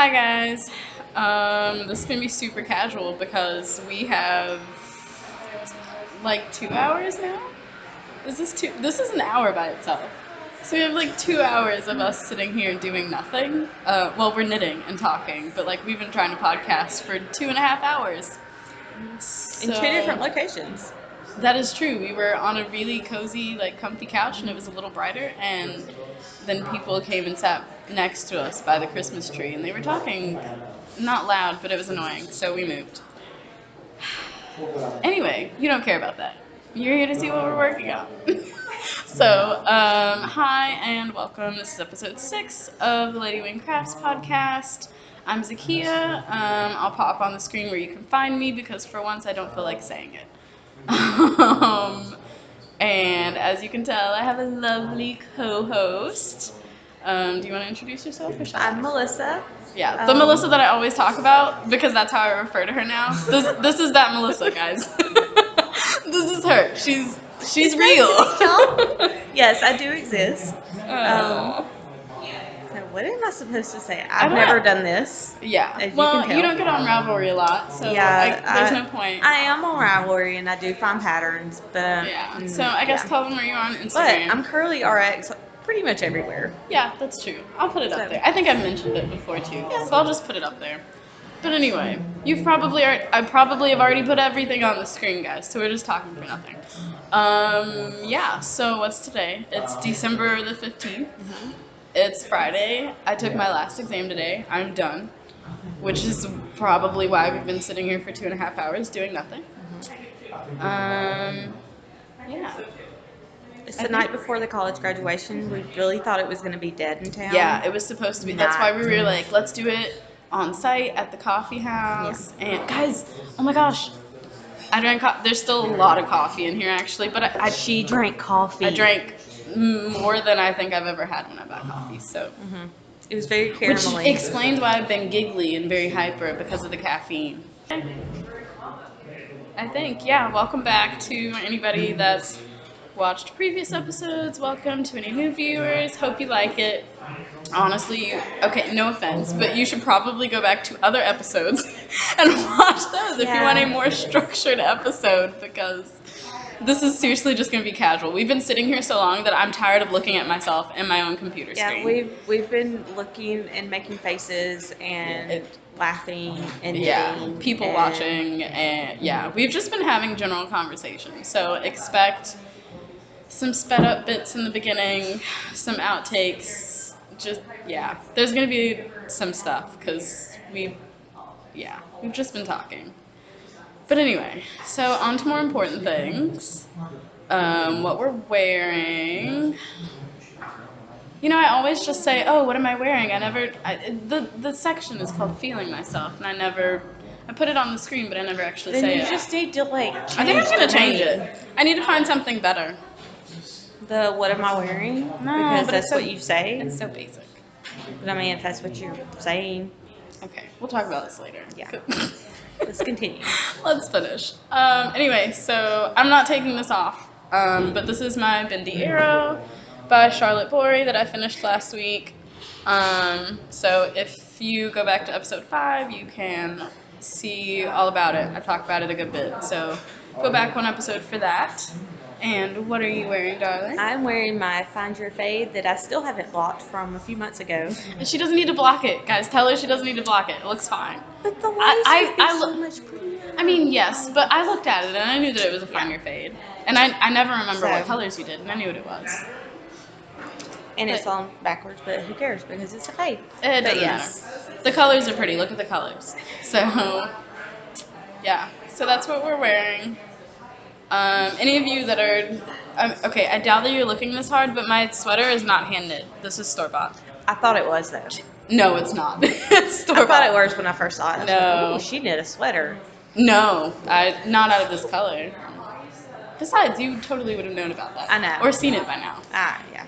Hi guys. This is gonna be super casual because we have like 2 hours now. Is this two? This is an hour by itself. So we have like 2 hours of us sitting here doing nothing. Well, we're knitting and talking, but like we've been trying to podcast for 2.5 hours. In two different locations. That is true. We were on a really cozy, like comfy couch, and it was a little brighter. And then people came and sat next to us by the Christmas tree, and they were talking, not loud, but it was annoying. So we moved. Anyway, you don't care about that. You're here to see what we're working on. Hi and welcome. This is episode 6 of the Ladywing Crafts podcast. I'm Zakiya. I'll pop on the screen where you can find me because for once I don't feel like saying it. And as you can tell, I have a lovely co-host. Do you want to introduce yourself? Or I'm Melissa. Yeah, the Melissa that I always talk about because that's how I refer to her now. This is that Melissa, guys. This is her. She's real. Yes, I do exist. So what am I supposed to say? I've never done this. Yeah. As Well, you can tell. you don't get on Ravelry a lot, so there's no point. I am on Ravelry and I do find patterns, but yeah. So I guess tell them where you are on Instagram. But I'm Curly RX pretty much everywhere. Yeah, that's true. I'll put it up there. I think I've mentioned it before too, so I'll just put it up there. But anyway, I probably have already put everything on the screen, guys. So we're just talking for nothing. Yeah. So what's today? It's December the 15th. Mm-hmm. It's Friday. I took my last exam today. I'm done, which is probably why we've been sitting here for 2.5 hours doing nothing. Yeah. It's the night before the college graduation. We really thought it was going to be dead in town. Yeah, it was supposed to be. That's why we were like, let's do it on site at the coffee house. Yeah. And guys, oh my gosh, I drank. There's still a lot of coffee in here actually, but she drank coffee. I drank more than I think I've ever had when I bought coffee. So it was very caramelly. Which explains why I've been giggly and very hyper because of the caffeine. I think, yeah. Welcome back to anybody that's watched previous episodes. Welcome to any new viewers. Hope you like it. Honestly, okay, no offense, but you should probably go back to other episodes and watch those if you want a more structured episode, because this is seriously just going to be casual. We've been sitting here so long that I'm tired of looking at myself in my own computer screen. Yeah, we've been looking and making faces and laughing and people watching, and we've just been having general conversation. So expect some sped up bits in the beginning, some outtakes. There's gonna be some stuff because we've just been talking. But anyway, so on to more important things. What we're wearing. You know, I always just say, oh, what am I wearing? The section is called Feeling Myself, and I put it on the screen, but I never actually say it. Then you just need to change I think I'm gonna change it. I need to find something better. The what am I wearing? No, because that's what you say. It's so basic. But I mean, if that's what you're saying. Okay, we'll talk about this later. Yeah. Let's continue. Let's finish. Anyway, so I'm not taking this off, but this is my Bindi Arrow by Charlotte Bory that I finished last week. So if you go back to episode 5, you can see all about it. I talk about it a good bit. So go back one episode for that. And what are you wearing, darling? I'm wearing my Find Your Fade that I still haven't blocked from a few months ago. She doesn't need to block it, guys. Tell her she doesn't need to block it. It looks fine. But the lace so much prettier. I mean, yes, but I looked at it and I knew that it was a Find Your Fade. And I never remember what colors you did, and I knew what it was. And it's on backwards, but who cares because it's a fade. It doesn't matter. The colors are pretty. Look at the colors. So, yeah. So that's what we're wearing. Any of you that are, okay, I doubt that you're looking this hard, but my sweater is not hand knit. This is store-bought. I thought it was, though. No, it's not. It's store-bought. I thought it was when I first saw it. No. Like, she knit a sweater. No, not out of this color. Besides, you totally would have known about that. I know. Or seen it by now. Yeah.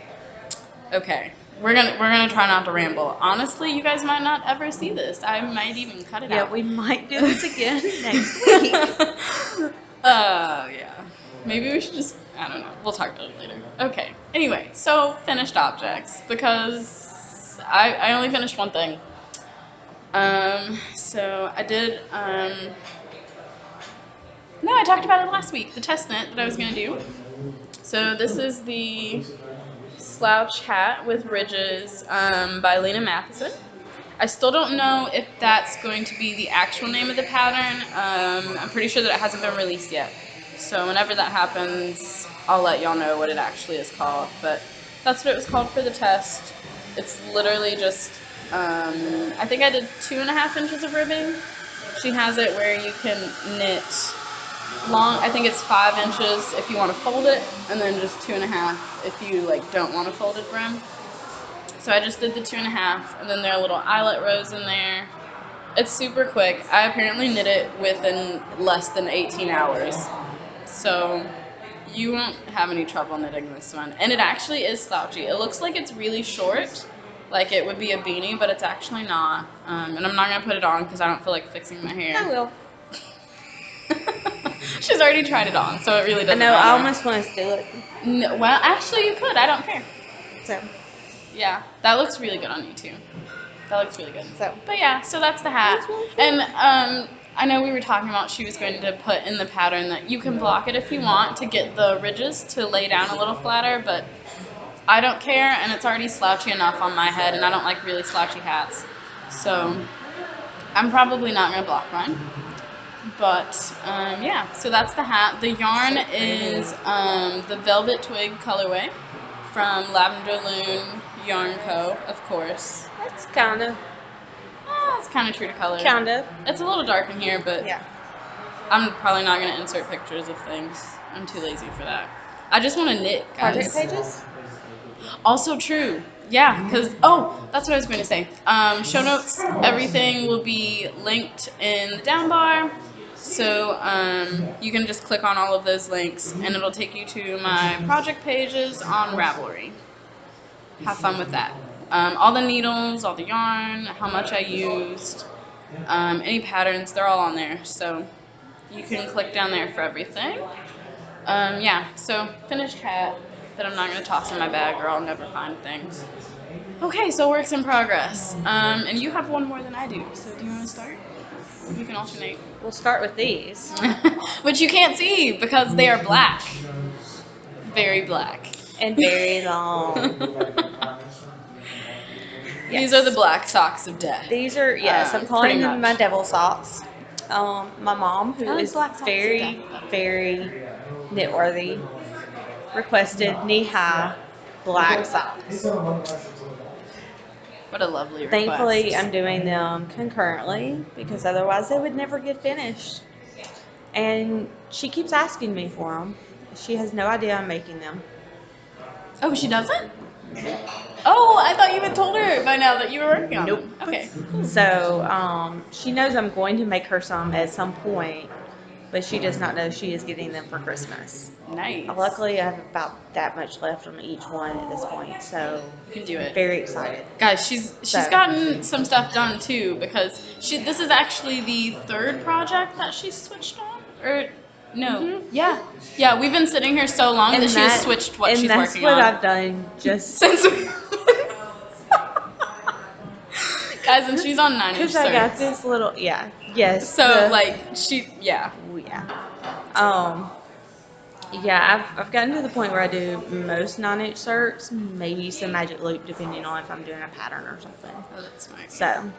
Okay. We're gonna try not to ramble. Honestly, you guys might not ever see this. I might even cut it out. Yeah, we might do this again next week. Yeah. Maybe we should just, I don't know. We'll talk about it later. Okay. Anyway, so finished objects because I only finished one thing. So I did, no, I talked about it last week, the test knit that I was going to do. So this is the slouch hat with ridges by Lena Matheson. I still don't know if that's going to be the actual name of the pattern. I'm pretty sure that it hasn't been released yet. So whenever that happens, I'll let y'all know what it actually is called. But that's what it was called for the test. It's literally just, I think I did 2.5 inches of ribbing. She has it where you can knit long, I think it's 5 inches if you want to fold it, and then just 2.5 if you like don't want a folded brim. So I just did the 2.5, and then there are little eyelet rows in there. It's super quick. I apparently knit it within less than 18 hours. So you won't have any trouble knitting this one. And it actually is slouchy. It looks like it's really short, like it would be a beanie, but it's actually not. And I'm not going to put it on because I don't feel like fixing my hair. I will. She's already tried it on, so it really I doesn't know. matter. I almost want to steal it. No, well, actually, you could. I don't care. So. Yeah, that looks really good on you too. That looks really good. So. But yeah, so that's the hat. Really and I know we were talking about she was going to put in the pattern that you can block it if you want to get the ridges to lay down a little flatter, but I don't care, and it's already slouchy enough on my head, and I don't like really slouchy hats. So I'm probably not going to block mine. But yeah, so that's the hat. The yarn is the Velvet Twig colorway from Lavender Loon Yarn Co., of course. That's kind of. It's kind of true to color. Kind of. It's a little dark in here, but Yeah. I'm probably not going to insert pictures of things. I'm too lazy for that. I just want to knit, guys. Project pages? Also true. Yeah, because, oh, that's what I was going to say. Show notes, everything will be linked in the down bar. So you can just click on all of those links, and it'll take you to my project pages on Ravelry. Have fun with that. All the needles, all the yarn, how much I used, any patterns, they're all on there. So you can click down there for everything. Yeah, so finished hat that I'm not going to toss in my bag or I'll never find things. Okay, so works in progress. And you have one more than I do, so do you want to start? We can alternate. We'll start with these. Which you can't see because they are black. Very black. And very long. Yes. These are the black socks of death. These are, yes, I'm calling pretty them much. my devil socks. My mom, who I like is black socks very, of death. very knitworthy, requested knee-high black socks. What a lovely request. Thankfully, I'm doing them concurrently because otherwise they would never get finished. And she keeps asking me for them. She has no idea I'm making them. Oh, she doesn't? Oh, I thought you had told her by now that you were working on Nope. them. Okay. So she knows I'm going to make her some at some point, but she does not know she is getting them for Christmas. Nice. Luckily, I have about that much left on each one at this point, so You can do it. very excited. Guys, she's gotten some stuff done too because this is actually the third project that she's switched on. Or no. Mhm. Yeah, we've been sitting here so long that she has switched what she's working on. And that's what I've done just since guys, and she's on 9 inch because I got skirts. this little yes. So the- like yeah. Yeah, I've gotten to the point where I do most 9-inch skirts, maybe some magic loop depending on if I'm doing a pattern or something. Oh, that's nice. So,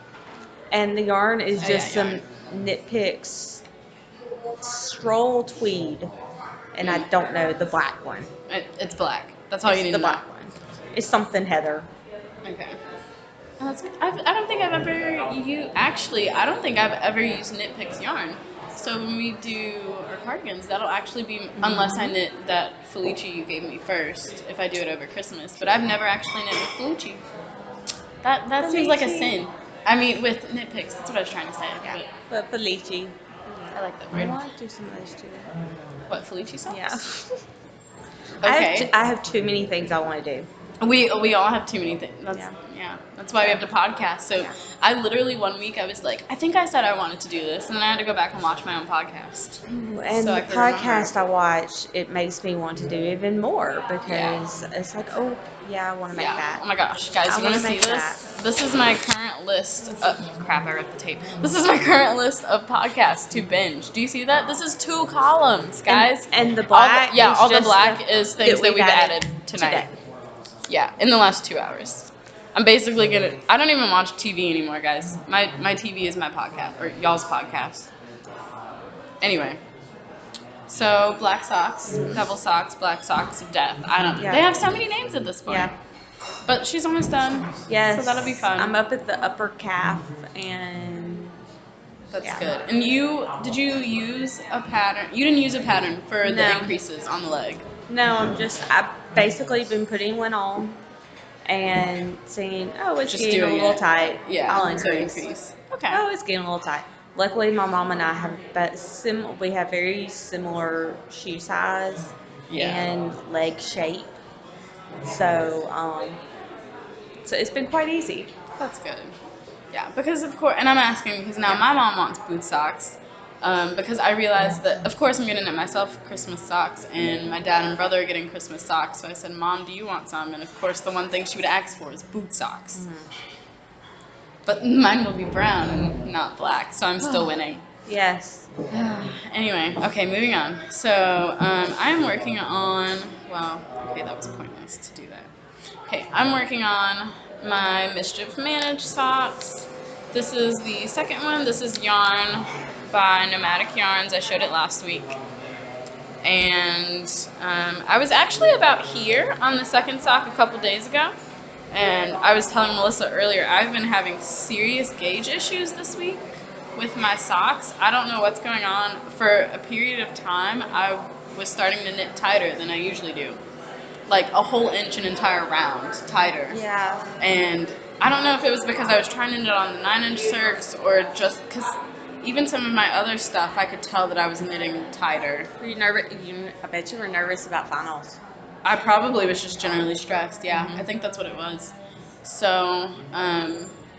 and the yarn is just yeah, some Knit Picks Stroll Tweed, and I don't know the black one. It's black. That's all you need the to know. black one. It's something Heather. Okay. Oh, that's good. I don't think I've ever I don't think I've ever used Knit Picks yarn. So when we do our cardigans, that'll actually be, unless I knit that Felici you gave me first, if I do it over Christmas. But I've never actually knit with Felici. That seems like a sin. I mean, with Knit Picks, that's what I was trying to say. Yeah, but Felici. I like that I word. want to do some of those too. What, Felici socks? Yeah. Okay. I have too many things I want to do. We all have too many things. That's, Yeah. yeah. That's why we have to podcast. So Yeah. I literally one week I was like, I think I said I wanted to do this, and then I had to go back and watch my own podcast. And So I the could remember. podcast I watch, it makes me want to do even more Yeah. because it's like, oh, yeah, I want to make Yeah. that. Oh my gosh, guys, I you want to wanna see make this? This is my current list. Crap, I ripped the tape. This is my current list of podcasts to binge. Do you see that? This is 2 columns, guys. And the black is all the just black stuff is things that we've added tonight. today. Yeah, in the last 2 hours. I'm basically gonna. I don't even watch TV anymore, guys. My TV is my podcast or y'all's podcast. Anyway, so black socks, devil socks, black socks of death. I don't know. Yeah. They have so many names at this point. Yeah. But she's almost done. Yes. So that'll be fun. I'm up at the upper calf and That's yeah. good. And did you use a pattern? You didn't use a pattern for the No. increases on the leg. No, I've basically been putting one on and saying, oh, it's Just getting a doing little it. tight. Yeah. I'll So increase. Okay. Oh, it's getting a little tight. Luckily, my mom and I we have very similar shoe size Yeah. and leg shape. So, so it's been quite easy. That's good. Yeah, because of course, and I'm asking because now my mom wants boot socks. Because I realized that, of course, I'm going to knit myself Christmas socks, and my dad and brother are getting Christmas socks. So I said, Mom, do you want some? And of course, the one thing she would ask for is boot socks. Mm-hmm. But mine will be brown and not black, so I'm still winning. Yes. Anyway, okay, moving on. So I'm working on, well, okay, that was pointless to do that. Okay, I'm working on my Mischief Managed socks. This is the second one. This is yarn by Nomadic Yarns. I showed it last week. And I was actually about here on the second sock a couple days ago. And I was telling Melissa earlier, I've been having serious gauge issues this week with my socks. I don't know what's going on. For a period of time, I was starting to knit tighter than I usually do. Like a whole inch an entire round tighter. Yeah. And I don't know if it was because I was trying to knit on the 9-inch circs or just because even some of my other stuff, I could tell that I was knitting tighter. Were you nervous? I bet you were nervous about finals. I probably was just generally stressed, yeah. I think that's what it was. So,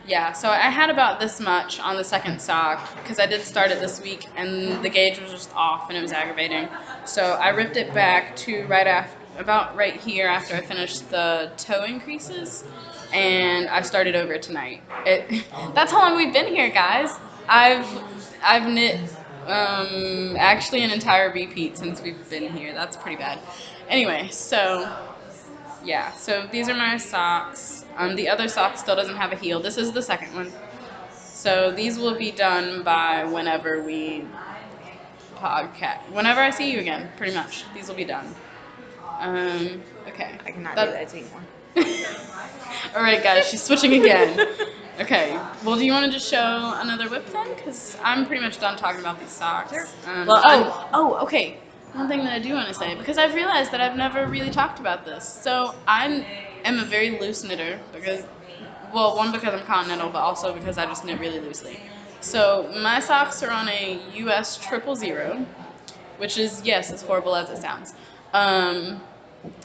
yeah, so I had about this much on the second sock because I did start it this week and the gauge was just off and it was aggravating. So I ripped it back to about right here after I finished the toe increases, and I've started over tonight. That's how long we've been here, guys. I've knit actually an entire repeat since we've been here. That's pretty bad. Anyway, so yeah, so these are my socks. The other sock still doesn't have a heel. This is the second one. So these will be done by whenever we podcast. Whenever I see you again, pretty much. These will be done. Okay. I cannot do that anymore. All right, guys, she's switching again. Okay. Well, do you want to just show another whip then? Because I'm pretty much done talking about these socks. Sure. Okay. One thing that I do want to say, because I've realized that I've never really talked about this. So I am a very loose knitter because, well, one, because I'm continental, but also because I just knit really loosely. So my socks are on a US 000, which is, yes, as horrible as it sounds.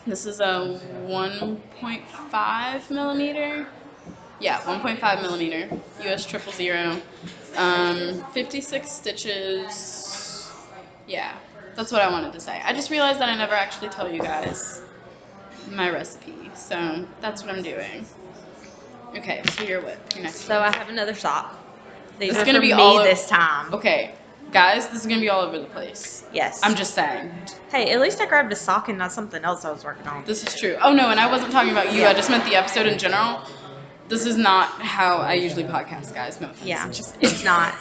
This is a 1.5 millimeter. Yeah, 1.5 millimeter, US 000. 56 stitches. Yeah, that's what I wanted to say. I just realized that I never actually tell you guys my recipe, so that's what I'm doing. Okay, so your whip. Your next So I have another sock. These are gonna for be me all over- this time. Okay, guys, this is gonna be all over the place. Yes. I'm just saying. Hey, at least I grabbed a sock and not something else I was working on. This is true. Oh no, and I wasn't talking about you. Yeah. I just meant the episode in general. This is not how I usually podcast, guys. No offense. Yeah, it's not.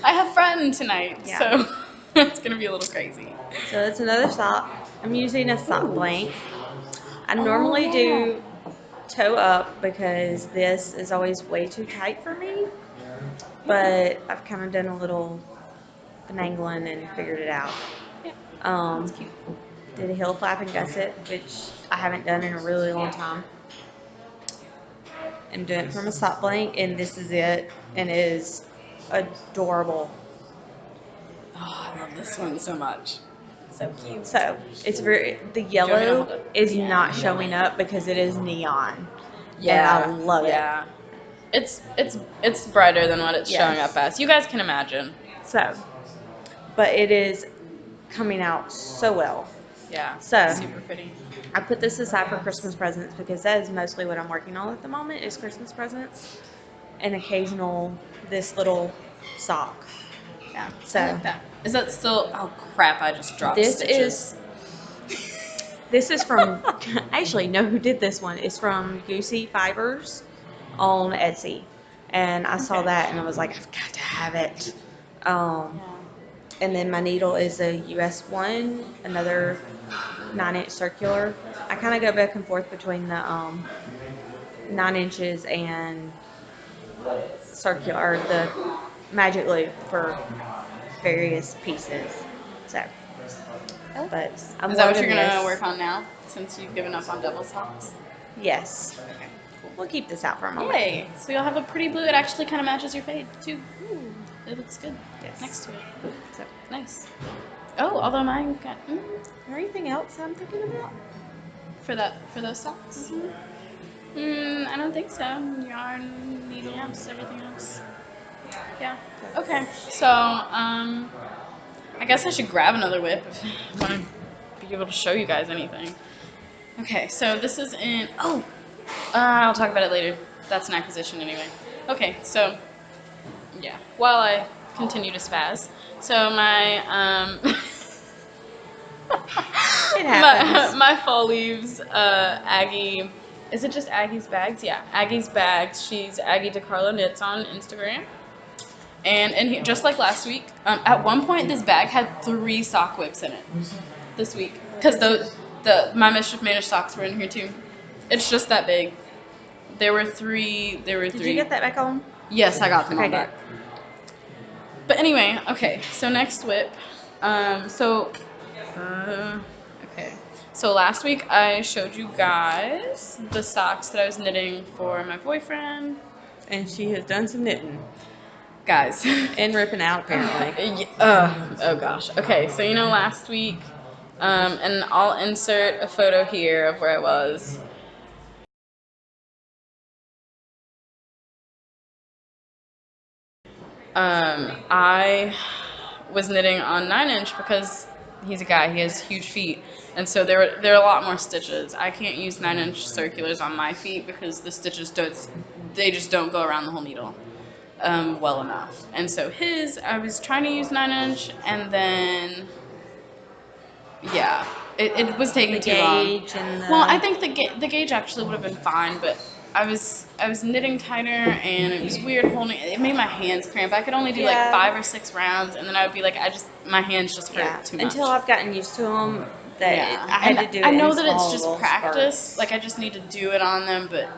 I have Fred tonight, Yeah. so it's gonna be a little crazy. So it's another sock. I'm using a sock blank. I normally do toe up because this is always way too tight for me. But I've kind of done a little finagling and figured it out. Yeah. Did a heel flap and gusset, which I haven't done in a really long time. I'm doing it from a sock blank, and this is it, and it is adorable. Oh, I love this one so much. So cute. So it's the Joey, yellow hold it. is not showing up because it is neon. Yeah, And I love yeah. It's brighter than what it's showing Yes. up as. You guys can imagine. it. So, but it is coming out so well. Yeah. So Super pretty. I put this aside for Christmas presents because that is mostly what I'm working on at the moment is Christmas presents and occasional this little sock. Yeah. So I like that. Is that still? Oh crap! I just dropped this stitches. this is from I actually know who did this one. It's from Goosey Fibers on Etsy. And I saw Okay. that and I was like, I've got to have it. Um, Yeah. and then my needle is a US one, another 9-inch circular. I kind of go back and forth between the 9 inches and circular, the magic loop for various pieces. So, but I'm Is that what loving you're gonna this. work on now, since you've given up on double socks? Yes. Okay, cool. We'll keep this out for a moment. Yay! So you'll have a pretty blue. It actually kind of matches your fade too. Ooh, It looks good yes. next to it. So, Nice. Oh, although mine got anything else I'm thinking about? for those socks. I don't think so. Yarn, needles, everything else. Yeah. Okay. So I guess I should grab another whip if I want to be able to show you guys anything. Okay. So this is in. Oh, I'll talk about it later. That's an acquisition anyway. Okay. So yeah. While I continue to spaz, so my It happens. my fall leaves Aggie. Is it just Aggie's bags? Yeah, Aggie's bags. She's Aggie DeCarlo Knits on Instagram. And just like last week, at one point this bag had 3 sock whips in it. This week, because my Mischief Manish socks were in here too. It's just that big. There were 3. Did you get that back on? Yes, I got them Okay, all back. But anyway, okay. So next whip. Okay. So last week I showed you guys the socks that I was knitting for my boyfriend. And she has done some knitting. Guys. And ripping out, apparently. Oh gosh. Okay, so last week, and I'll insert a photo here of where I was. I was knitting on 9-inch because he's a guy, he has huge feet. And so there are a lot more stitches. I can't use 9-inch circulars on my feet because the stitches just don't go around the whole needle well enough. And so I was trying to use 9-inch, and then yeah, it was taking too long. Well, I think the gauge actually would have been fine, but I was knitting tighter, and it was weird holding. It made my hands cramp. I could only do like 5 or 6 rounds, and then I would be like, my hands just hurt too much. Until I've gotten used to them, I had to do it. I know in that it's small just little practice. spurts. Like I just need to do it on them, but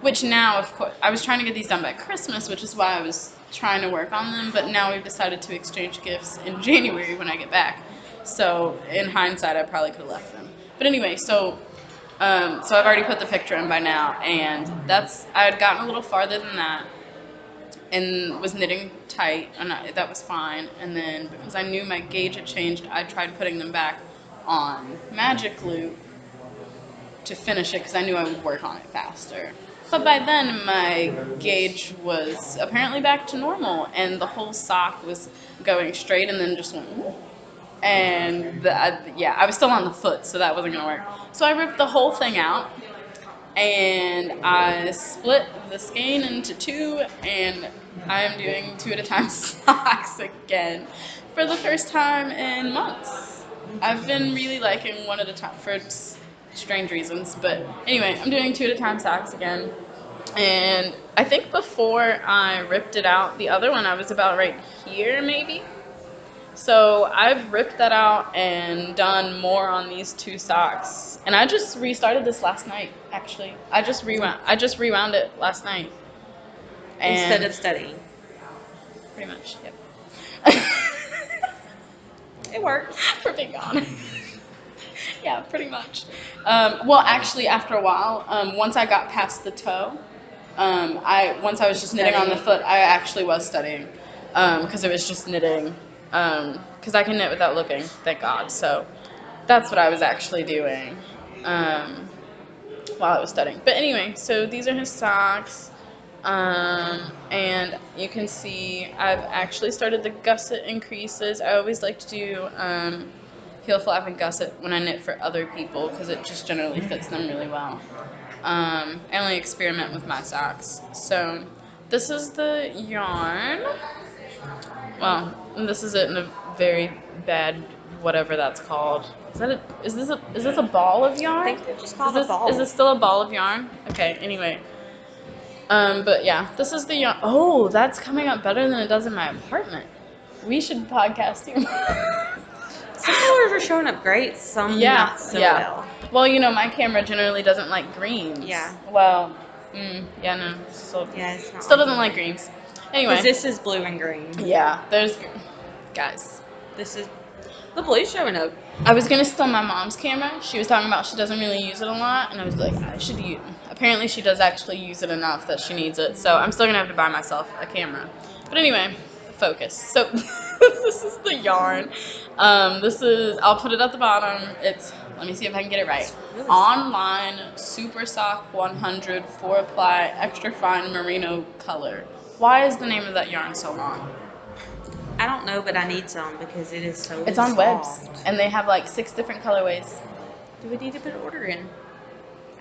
which now, of course, I was trying to get these done by Christmas, which is why I was trying to work on them. But now we've decided to exchange gifts in January when I get back. So in hindsight, I probably could have left them. But anyway, so I've already put the picture in by now, and I had gotten a little farther than that, and was knitting tight, and that was fine. And then because I knew my gauge had changed, I tried putting them back on Magic Loop to finish it because I knew I would work on it faster. But by then, my gauge was apparently back to normal, and the whole sock was going straight, and then just went. And I was still on the foot, so that wasn't gonna work. So I ripped the whole thing out, and I split the skein into 2, and I am doing 2 at a time socks again for the first time in months. I've been really liking 1 at a time for strange reasons, but anyway, I'm doing 2 at a time socks again. And I think before I ripped it out, the other one I was about right here maybe. So I've ripped that out and done more on these 2 socks. And I just restarted this last night, actually. I just rewound it last night. And Instead of studying. Pretty much, yep. It works. For being honest. Yeah, pretty much. Well, actually, after a while, once I got past the toe, once I was just knitting on the foot, I actually was studying because it was just knitting because I can knit without looking, thank God. So that's what I was actually doing while I was studying. But anyway, so these are his socks. And you can see I've actually started the gusset increases. I always like to do heel flap and gusset when I knit for other people because it just generally fits them really well. I only experiment with my socks. So this is the yarn. Well, this is it in a very bad whatever that's called. Is this a ball of I yarn? think they're just called a ball. Is this still a ball of yarn? Okay, anyway. But yeah, this is the yarn. Oh, that's coming up better than it does in my apartment. We should podcast here. Some colors are showing up great, some not so well. Well, you know, my camera generally doesn't like greens. Yeah. Well, yeah, no. Still Yeah, it's not doesn't like greens. Anyway. Because this is blue and green. Yeah, there's... Guys. This is... The blue's showing up. I was going to steal my mom's camera. She was talking about she doesn't really use it a lot. And I was like, I should use... Apparently she does actually use it enough that she needs it. So I'm still going to have to buy myself a camera. But anyway, focus. So this is the yarn. This is... I'll put it at the bottom. It's... Let me see if I can get it right. Really? Online Super Sock 100 4-ply extra fine merino color. Why is the name of that yarn so long? I don't know, but I need some because it is so It's on Webs, and they have like 6 different colorways. Do we need to put an order in?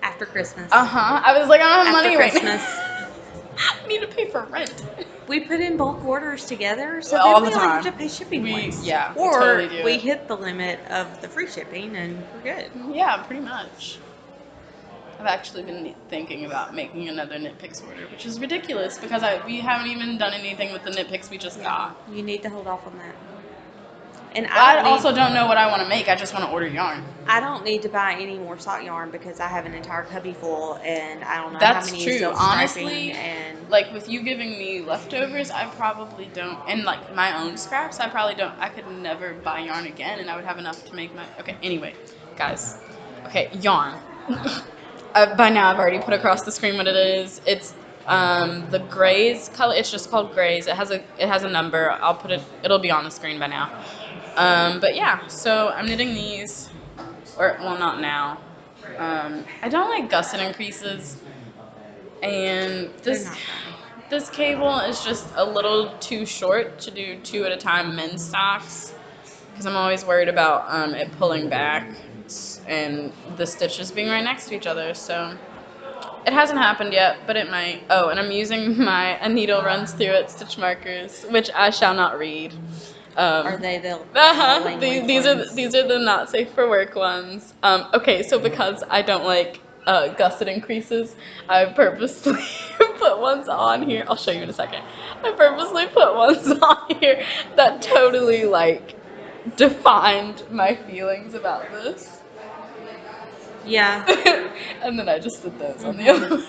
After Christmas. I was like, I don't have money right Christmas. now. I need to pay for rent. We put in bulk orders together, so all then the we only time. have to pay shipping once. Yeah, or totally do we it. hit the limit of the free shipping and we're good. Yeah, pretty much. I've actually been thinking about making another knit picks order, which is ridiculous because we haven't even done anything with the knit picks we just got. You need to hold off on that. And I also don't know what I want to make. I just want to order yarn. I don't need to buy any more sock yarn because I have an entire cubby full, and I don't know That's how many true. silk Honestly, and like with you giving me leftovers, I probably don't. And like my own scraps, I probably don't. I could never buy yarn again, and I would have enough to make my. Okay. Anyway, guys. Okay, yarn. By now, I've already put across the screen what it is. It's the grays color. It's just called grays. It has a number. I'll put it. It'll be on the screen by now. But yeah, so I'm knitting these, or well, not now. I don't like gusset increases, and this cable is just a little too short to do 2 at a time men's socks, because I'm always worried about it pulling back and the stitches being right next to each other. So it hasn't happened yet, but it might. Oh, and I'm using my A Needle Runs Through It stitch markers, which I shall not read. Are they the these are the not safe for work ones. Okay, so because I don't like gusset increases, I purposely put ones on here. I'll show you in a second. I purposely put ones on here that totally like defined my feelings about this. Yeah. And then I just did those on the other one.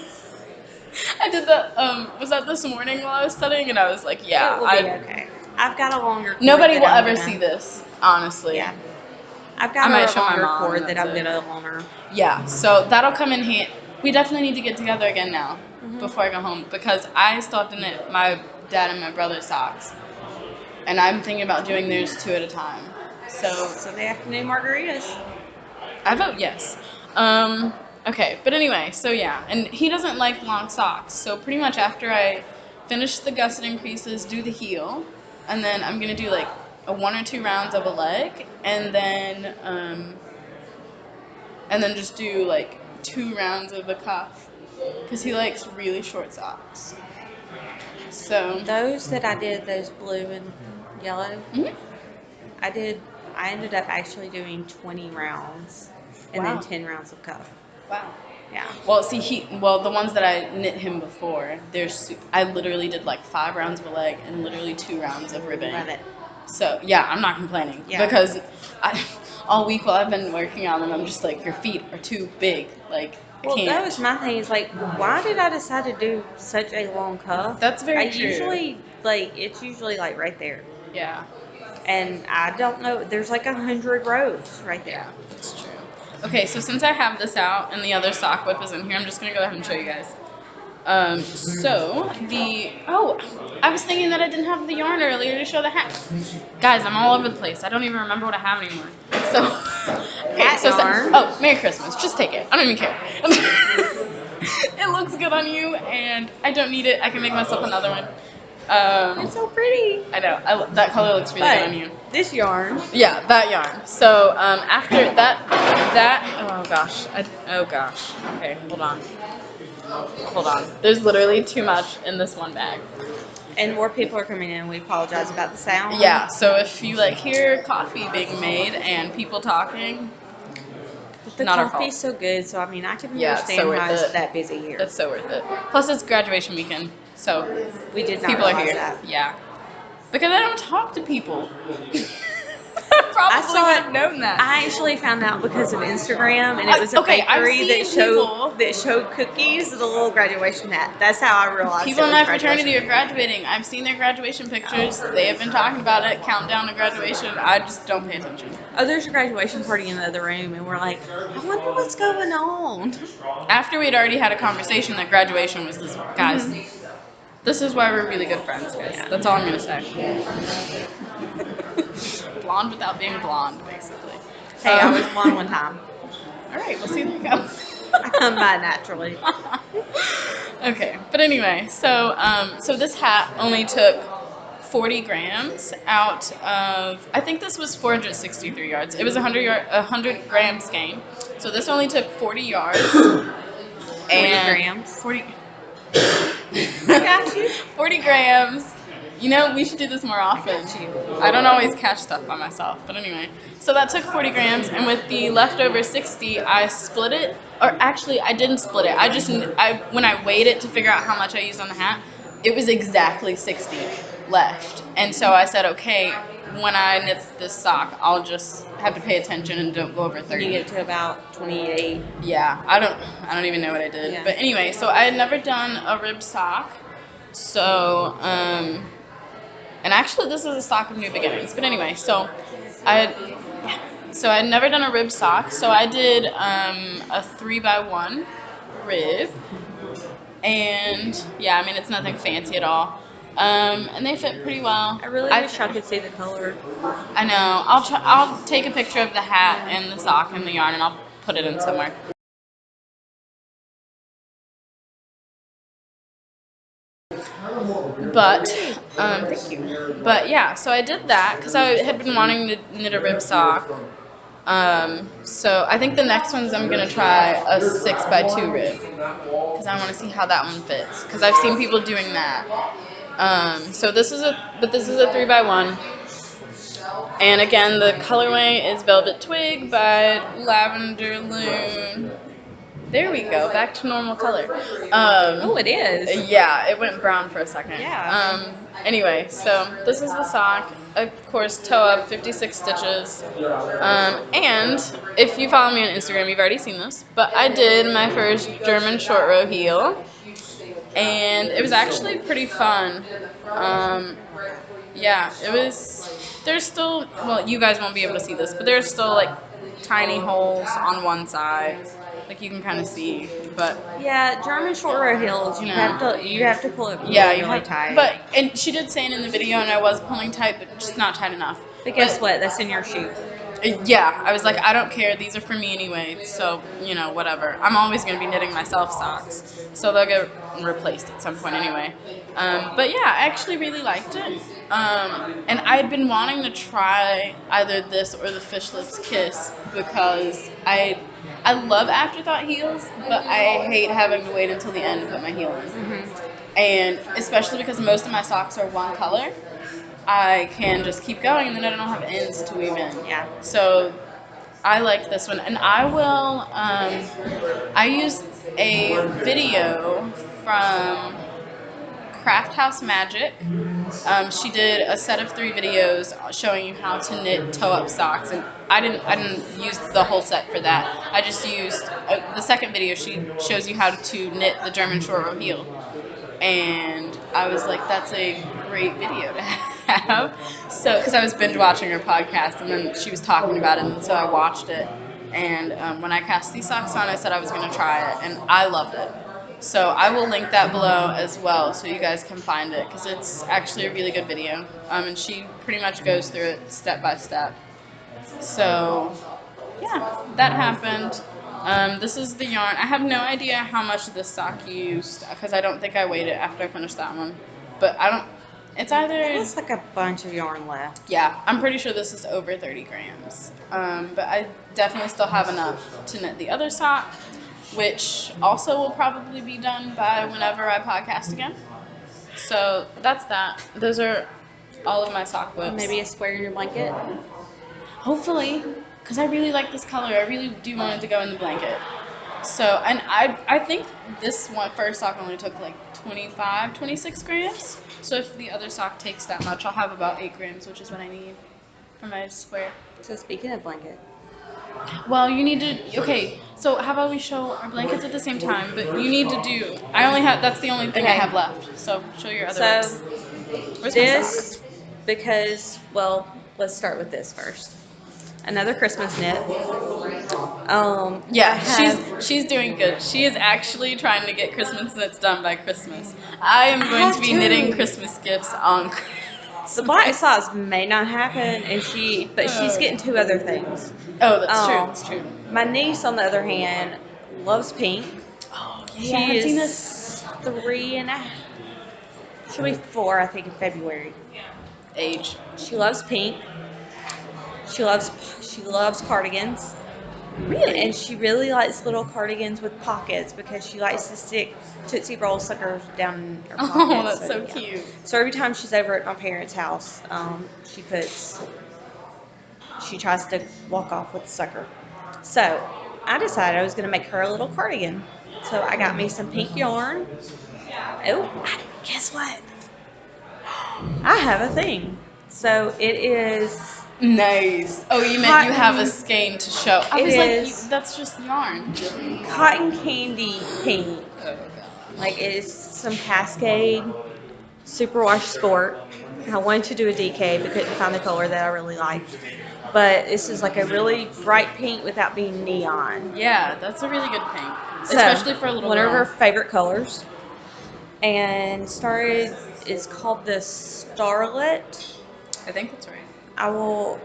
I did that, was that this morning while I was studying? And I was like, yeah. It will be okay. I've got a longer cord. Nobody will ever see this, honestly. Yeah. I've got a longer cord that I'm going to honor. Yeah, so that'll come in handy. We definitely need to get together again now, before I go home, because I still have to knit my dad and my brother's socks. And I'm thinking about doing theirs 2 at a time. So they have to knit margaritas. I vote yes. Okay, but anyway, so yeah, and he doesn't like long socks, so pretty much after I finish the gusset increases, do the heel, and then I'm gonna do like 1 or 2 rounds of a leg, and then just do like 2 rounds of a cuff, because he likes really short socks. So those that I did, those blue and yellow, I ended up actually doing 20 rounds and then 10 rounds of cuff. Wow. Yeah. Well, see, the ones that I knit him before, I literally did like 5 rounds of a leg and literally 2 rounds of ribbing. Love it. So yeah, I'm not complaining because all week while I've been working on them, I'm just like, your feet are too big. Like, well, that was my thing. Is like, why did I decide to do such a long cuff? That's very true. It's usually like right there. Yeah. And I don't know. There's like 100 rows right there. Yeah, that's true. Okay, so since I have this out and the other sock whip is in here, I'm just gonna go ahead and show you guys. I was thinking that I didn't have the yarn earlier to show the hat. Guys, I'm all over the place. I don't even remember what I have anymore. So, okay, yarn. Oh, Merry Christmas. Just take it. I don't even care. It looks good on you, and I don't need it. I can make myself another one. It's so pretty. I know. That color looks really good on you. This yarn. Yeah, that yarn. So after oh gosh. Okay, hold on. There's literally too much in this one bag. And more people are coming in. We apologize about the sound. Yeah, so if you hear coffee being made and people talking, the not our coffee's fault. so good. So I mean, I can Yeah, understand how it's that busy here. It's so worth it. Plus, it's graduation weekend, so we did not people are realize here. that. Yeah, because I don't talk to people. I probably would have known that. I actually found out because of Instagram, and it was a bakery that showed cookies, the little graduation hat. That's how I realized. People in my fraternity are graduating. I've seen their graduation pictures. They have been talking about it. Countdown to graduation. I just don't pay attention. Oh, there's a graduation party in the other room, and we're like, I wonder what's going on. After we'd already had a conversation that graduation was this guys. Mm-hmm. This is why we're really good friends, guys. Yeah. That's all I'm gonna say. Blonde without being blonde, basically. Hey, I was blonde one time. All right, we'll see how that goes. I come by naturally. Okay, but anyway, so this hat only took 40 grams out of, I think this was 463 yards. It was a 100 gram skein. So this only took 40 yards. 40 grams. 40. I got you. 40 grams. You know, we should do this more often. I don't always catch stuff by myself, but anyway. So that took 40 grams, and with the leftover 60, I split it. Or actually, I didn't split it. When I weighed it to figure out how much I used on the hat, it was exactly 60 left. And so I said, okay, when I knit this sock, I'll just have to pay attention and don't go over 30. You get to about 28. Yeah, I don't even know what I did. Yeah. But anyway, so I had never done a rib sock. So, and actually this is a sock of new beginnings. But anyway, so I had never done a rib sock. So I did a 3x1 rib. And yeah, I mean, it's nothing fancy at all. And they fit pretty well. I really wish I could see the color. I know. I'll take a picture of the hat and the sock and the yarn, and I'll put it in somewhere. But thank you. But yeah, so I did that because I had been wanting to knit a rib sock. So I think the next one's I'm gonna try a 6x2 rib because I want to see how that one fits because I've seen people doing that. So this is a 3x1, and again the colorway is Velvet Twig by Lavender Loon. There we go, back to normal color. Oh, it is. Yeah, it went brown for a second. Yeah. Anyway, so this is the sock. Of course, toe up, 56 stitches. And if you follow me on Instagram, you've already seen this, but I did my first German short row heel, and it was actually pretty fun. Yeah, it was. There's still, well, you guys won't be able to see this, but there's still tiny holes on one side. You can kind of see, but yeah, German short row heels. You have to pull it really tight. But and she did say it in the video, and I was pulling tight, but just not tight enough. But guess what? That's in your shoe. Yeah, I was like, I don't care. These are for me anyway, so whatever. I'm always gonna be knitting myself socks, so they'll get replaced at some point anyway. But yeah, I actually really liked it. And I had been wanting to try either this or the Fish Lips Kiss because I love afterthought heels, but I hate having to wait until the end to put my heel in. Mm-hmm. And especially because most of my socks are one color, I can just keep going and then I don't have ends to weave in. Yeah. So I like this one. And I will, I used a video from Craft House Magic. She did a set of 3 videos showing you how to knit toe-up socks, and I didn't use the whole set for that. I just used the second video. She shows you how to knit the German short row heel, and I was like, that's a great video to have. So, because I was binge watching her podcast, and then she was talking about it, and so I watched it. And when I cast these socks on, I said I was going to try it, and I loved it. So I will link that below as well so you guys can find it because it's actually a really good video. And she pretty much goes through it step by step. So yeah, that happened. This is the yarn. I have no idea how much this sock used because I don't think I weighed it after I finished that one. But I don't. It's either. It's like a bunch of yarn left. Yeah, I'm pretty sure this is over 30 grams. But I definitely still have enough to knit the other sock, which also will probably be done by whenever I podcast again. So that's that. Those are all of my sock whips. Maybe a square in your blanket. Hopefully, because I really like this color. I really do want it to go in the blanket. So, and I think this one first sock only took like 25, 26 grams. So if the other sock takes that much, I'll have about 8 grams, which is what I need for my square. So speaking of blanket. Well, you need to, okay, so how about we show our blankets at the same time, but you need to do, I only have, that's the only thing I Okay. have left. So show your other So ones. Where's my sock? this, because, well, let's start with this first. Another Christmas knit. Yeah, I have- she's doing good. She is actually trying to get Christmas knits done by Christmas. I am going have to be to. knitting Christmas gifts on The black socks may not happen, and she's getting 2 other things. Oh, that's true. That's true. My niece, on the other hand, loves pink. Oh, She yeah, I've seen is this 3 and a half. She'll be 4, I think, in February. age. She loves pink. She loves cardigans. Really? And she really likes little cardigans with pockets because she likes to stick Tootsie Roll suckers down in her pockets. Oh, that's so yeah. cute. So every time she's over at my parents' house, she tries to walk off with the sucker. So I decided I was going to make her a little cardigan. So I got me some pink yarn. Oh, guess what? I have a thing. So it is. Nice. Oh, you meant you have a skein to show. I It was is. like, that's just yarn. Cotton candy pink. Oh, God. Like, it is some Cascade Superwash Sport. I wanted to do a DK but couldn't find the color that I really liked. But this is like a really bright pink without being neon. Yeah, that's a really good pink. So, Especially for a little one of her girl. favorite colors. And is called the Starlet. I think that's right. I will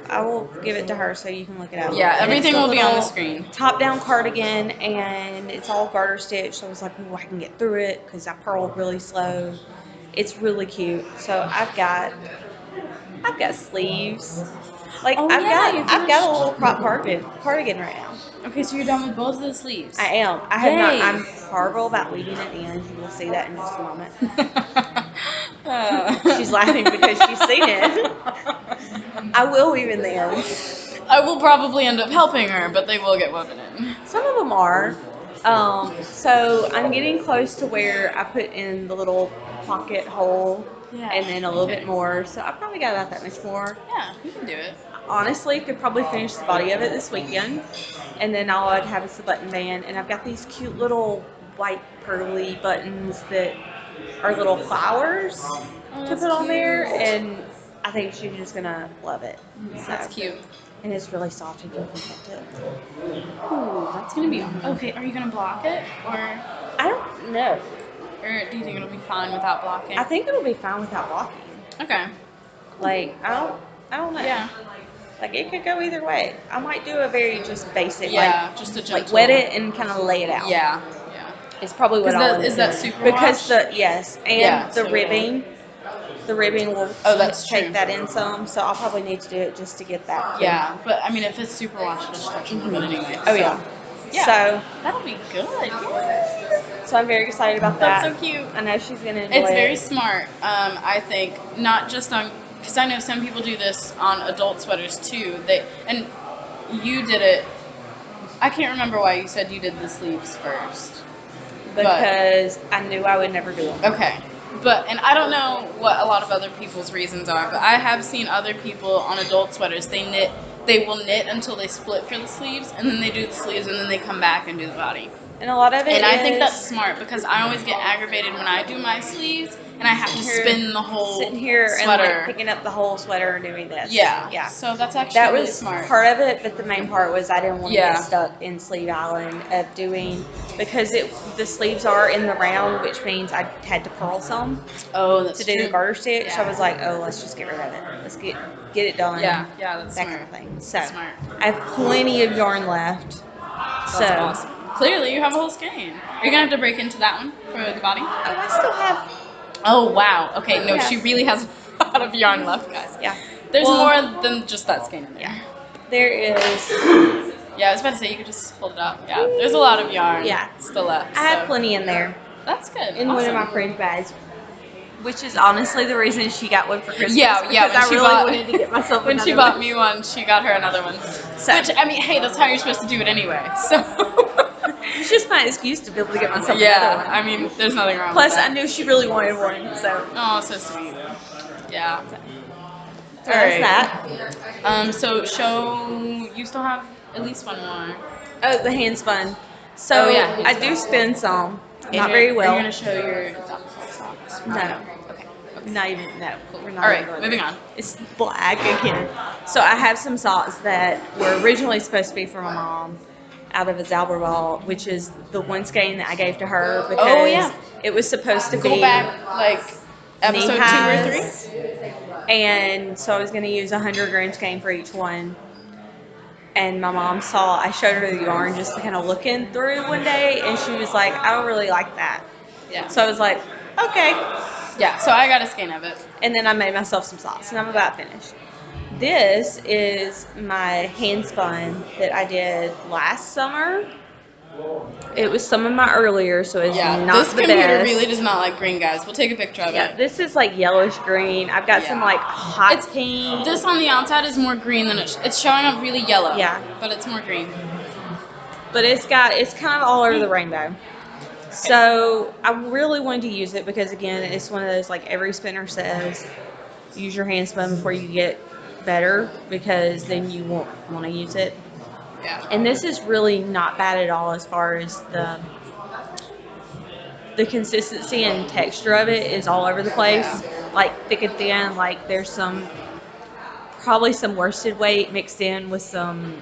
give it to her so you can look it up. Yeah, And everything it's a will be on the little screen. Top-down cardigan, and it's all garter stitched. So I was like, "Ooh, I can get through it," because I purled really slow. It's really cute. So I've got sleeves. Like Oh, I've yeah, got a little crop cardigan right now. Okay, so you're done with both of the sleeves. I am. I have not. Yay. I'm horrible about leaving it in. You will see that in just a moment. She's laughing because she's seen it. I will weave in them. I will probably end up helping her, but they will get woven in. Some of them are. So I'm getting close to where I put in the little pocket hole, Yeah. and then a little bit more. So I probably got about that much more. Yeah, you can do it. Honestly, could probably finish the body of it this weekend, and then all I'd have is the button band. And I've got these cute little white pearly buttons that are little flowers to that's put on cute. there, and I think she's just gonna love it. That's So, cute. and it's really soft and you can touch it. Ooh, that's gonna be okay. Are you gonna block it, or I don't know. do you think it'll be fine without blocking? I think it'll be fine without blocking. Okay. Like I don't know. Yeah. Like it could go either way. I might do a very just basic, Yeah, just a gentle. like wet it and kind of lay it out. Yeah. Yeah. It's probably what I'll end Is up that doing. super Because wash? and Yeah, the so- ribbing. The ribbing will that's take true. that in some, so I'll probably need to do it just to get that. Yeah, but I mean, if it's super wash, it'll stretch a little bit anyway. Oh so- yeah. Yeah. So That'll be good. Yay. so I'm very excited about that. That's so cute. I know she's gonna enjoy It's very it. smart. I think not just on because I know some people do this on adult sweaters too. And you did it. I can't remember why you said you did the sleeves first. Because I knew I would never do them. Okay. And I don't know what a lot of other people's reasons are, but I have seen other people on adult sweaters, they will knit until they split for the sleeves, and then they do the sleeves, and then they come back and do the body. And a lot of it And I think is- that's smart, because I always get aggravated when I do my sleeves, and I have to spin the whole sitting here sweater. and like picking up the whole sweater and doing this. Yeah. Yeah. So that's actually That really was smart. part of it, but the main part was I didn't want to Yeah. get stuck in sleeve island of doing, because the sleeves are in the round, which means I had to purl some Oh, that's to do true. the garter stitch. Yeah. So I was like, oh, let's just get rid of it. Let's get it done. Yeah, that's that smart. kind of thing. So Smart. I have plenty of yarn left. That's so awesome. Clearly, you have a whole skein. Are you gonna have to break into that one for the body? oh, I still have. Oh wow. Okay, no, Yeah. she really has a lot of yarn left, guys. Yeah. There's Well, more than just that skein in there. Yeah. There is. Yeah, I was about to say you could just hold it up. Yeah, there's a lot of yarn. Yeah. Still left. I have so plenty in there. That's good. In one of my Awesome. friend's bags, which is honestly the reason she got one for Christmas. Yeah. Because When I she really bought, wanted to get myself when she another bought me one, she got her another one. So- Which I mean, hey, that's how you're supposed to do it anyway. So. It's just my excuse to be able to get myself another Yeah, one. I mean, there's nothing wrong Plus, with that. I knew she really wanted one, so. Oh, so sweet. Yeah. So that's that. So you still have at least one more. Oh, the handspun. So Oh, yeah, I do spin some, And not you're- very well. Are you gonna show your socks? No. Okay. Not even, no. We're not All right, even going moving there. on. It's black again. So I have some socks that were originally supposed to be for my mom out of a Zalber ball, which is the one skein that I gave to her because Oh, yeah. it was supposed to Go be back like episode 2 or knee-highs. 3. And so I was going to use 100 gram skein for each one. And my mom I showed her the yarn just kind of looking through one day, and she was like, I don't really like that. Yeah. So I was like, okay. Yeah. So I got a skein of it. And then I made myself some socks, and I'm about finished. This is my handspun that I did last summer. It was some of my earlier, so it's not this the computer best. really does not like green, guys. We'll take a picture of Yeah, it. this is like yellowish green. I've got some Yeah. like hot It's pink. This on the outside is more green than it's showing up really yellow. Yeah. But it's more green. But it's kind of all over the rainbow. So I really wanted to use it because, again, it's one of those, like every spinner says, use your handspun before you get better, because then you won't want to use it. Yeah. And this is really not bad at all as far as the consistency and texture of it is all over the place. Yeah. Like thick and thin, like there's probably some worsted weight mixed in with some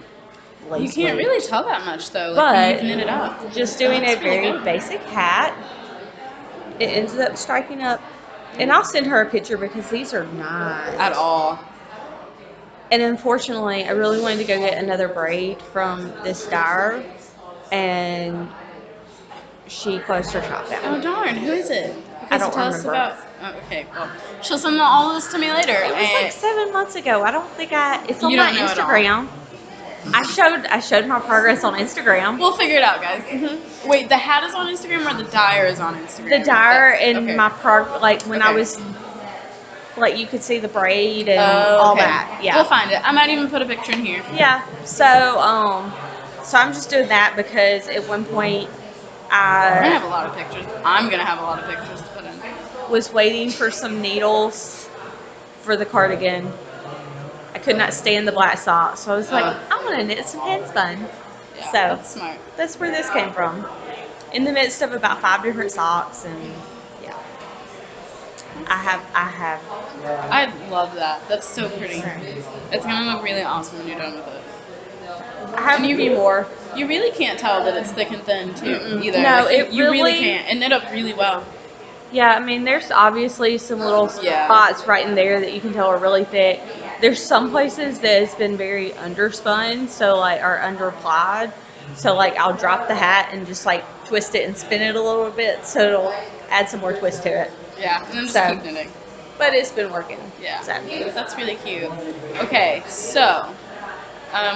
lace You can't weight. really tell that much though. Like, But when you've knit it up. just doing That's a really very good. basic hat, it ended up striking up. And I'll send her a picture because these are not At all. And unfortunately, I really wanted to go get another braid from this dyer, and she closed her shop down. Oh darn, who is it? I don't tell remember. Us about. Oh, okay, well, she'll send all this to me later. It was like 7 months ago. I don't think it's on You my don't know at all. Instagram. I showed my progress on Instagram. We'll figure it out, guys. Wait, the hat is on Instagram or the dyer is on Instagram? The dyer and okay. my like when I Okay. was like, you could see the braid and all okay. that. Yeah. We'll find it. I might even put a picture in here. Yeah. So I'm just doing that because at one point We're gonna have I a lot of pictures. I'm gonna have a lot of pictures to put in. was waiting for some needles for the cardigan. I could not stand the black socks, so I was like, I'm gonna knit some handspun. Yeah, So that's smart. that's where this came from. In the midst of about 5 different socks, and yeah, I have. I love that. That's so pretty. It's gonna look really awesome when you're done with it. I have a few more. You really can't tell that it's thick and thin too, either. No, Like, you really really can't. It knit up really well. Yeah, I mean, there's obviously some little spots right in there that you can tell are really thick. There's some places that it's been very underspun, so like, or underapplied. So like, I'll drop the hat and just like twist it and spin it a little bit, so it'll add some more twist to it. Yeah, and then just So- keep knitting. But it's been working. Yeah, So. that's really cute. Okay, so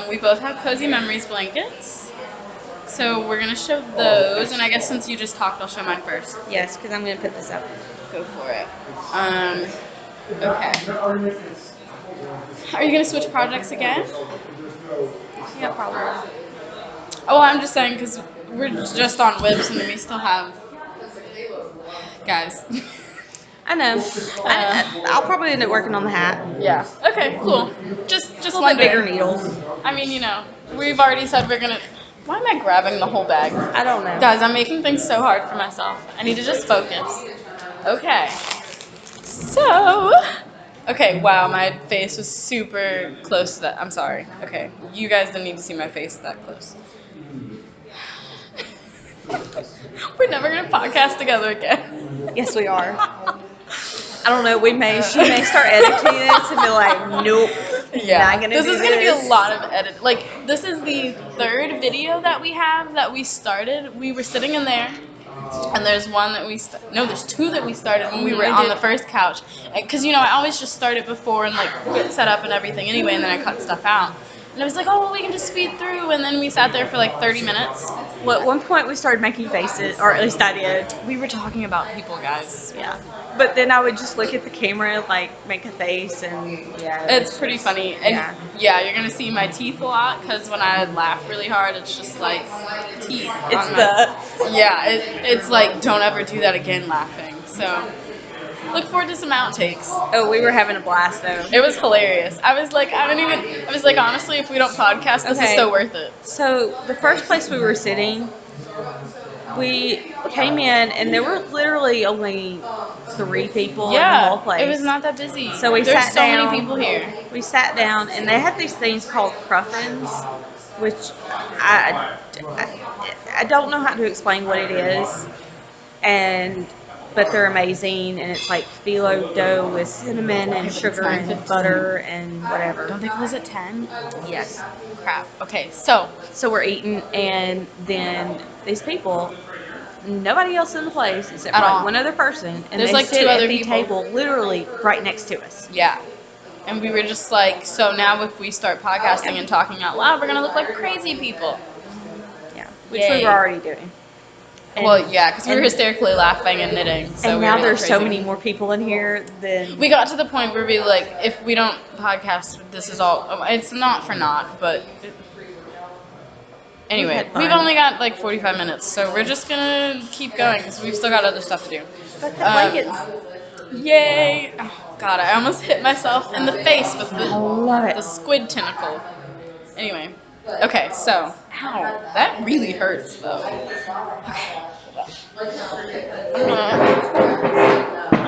we both have Cozy Memories blankets. So we're going to show those, and I guess since you just talked, I'll show mine first. Yes, because I'm going to put this up. Go for it. Okay. Are you going to switch projects again? Yeah, probably. Oh, I'm just saying because we're just on whips and we still have... Guys. I know. I'll probably end up working on the hat. Yeah. Okay, cool. Just A little bit wondering. bigger needles. I mean, we've already said we're going to... Why am I grabbing the whole bag? I don't know. Guys, I'm making things so hard for myself. I need to just focus. Okay. So, okay, wow, my face was super close to that. I'm sorry. Okay, you guys didn't need to see my face that close. We're never gonna podcast together again. Yes, we are. I don't know. She may start editing this and be like, nope. Yeah, not gonna this do is gonna be this. a lot of edit. Like, this is the third video that we have that we started. We were sitting in there, and there's one that no, there's two that we started when we were on the first couch. Because you know, I always just start it before and like get set up and everything anyway, and then I cut stuff out. And I was like, oh, well, we can just speed through, and then we sat there for like 30 minutes. Well, at one point we started making faces, or at least I did. We were talking about people, guys. Yeah. But then I would just look at the camera, like make a face, and yeah. It's pretty funny. And yeah, you're gonna see my teeth a lot because when I laugh really hard, it's just like teeth. It's like don't ever do that again laughing. So look forward to some outtakes. Oh, we were having a blast though. It was hilarious. I was like, honestly, if we don't podcast, this is so worth it. So the first place we were sitting, we came in and there were literally only 3 people in the whole place. It was not that busy. So we There's sat down. so many people here. We sat down and they had these things called cruffins, which I don't know how to explain what it is, but they're amazing, and it's like phyllo dough with cinnamon and sugar and butter and whatever. Don't they close at 10? Yes. Crap. Okay, so we're eating, and then these people, nobody else in the place except for all. one other person, and there's they like sit 2 at other the people. table literally right next to us. Yeah. And we were just like, so now if we start podcasting and talking out loud, we're gonna look like crazy people. Yeah. Which we were already doing. And, well, yeah, because we were hysterically laughing and knitting. So and now there's so many more people in here than... We got to the point where we were like, if we don't podcast, this is all... It's not for naught, but... Anyway, we've only got like 45 minutes, so we're just gonna keep going because we've still got other stuff to do. But the blankets... Yay! Oh, God, I almost hit myself in the face with the squid tentacle. Anyway. Okay, so, ow, that really hurts though. Okay.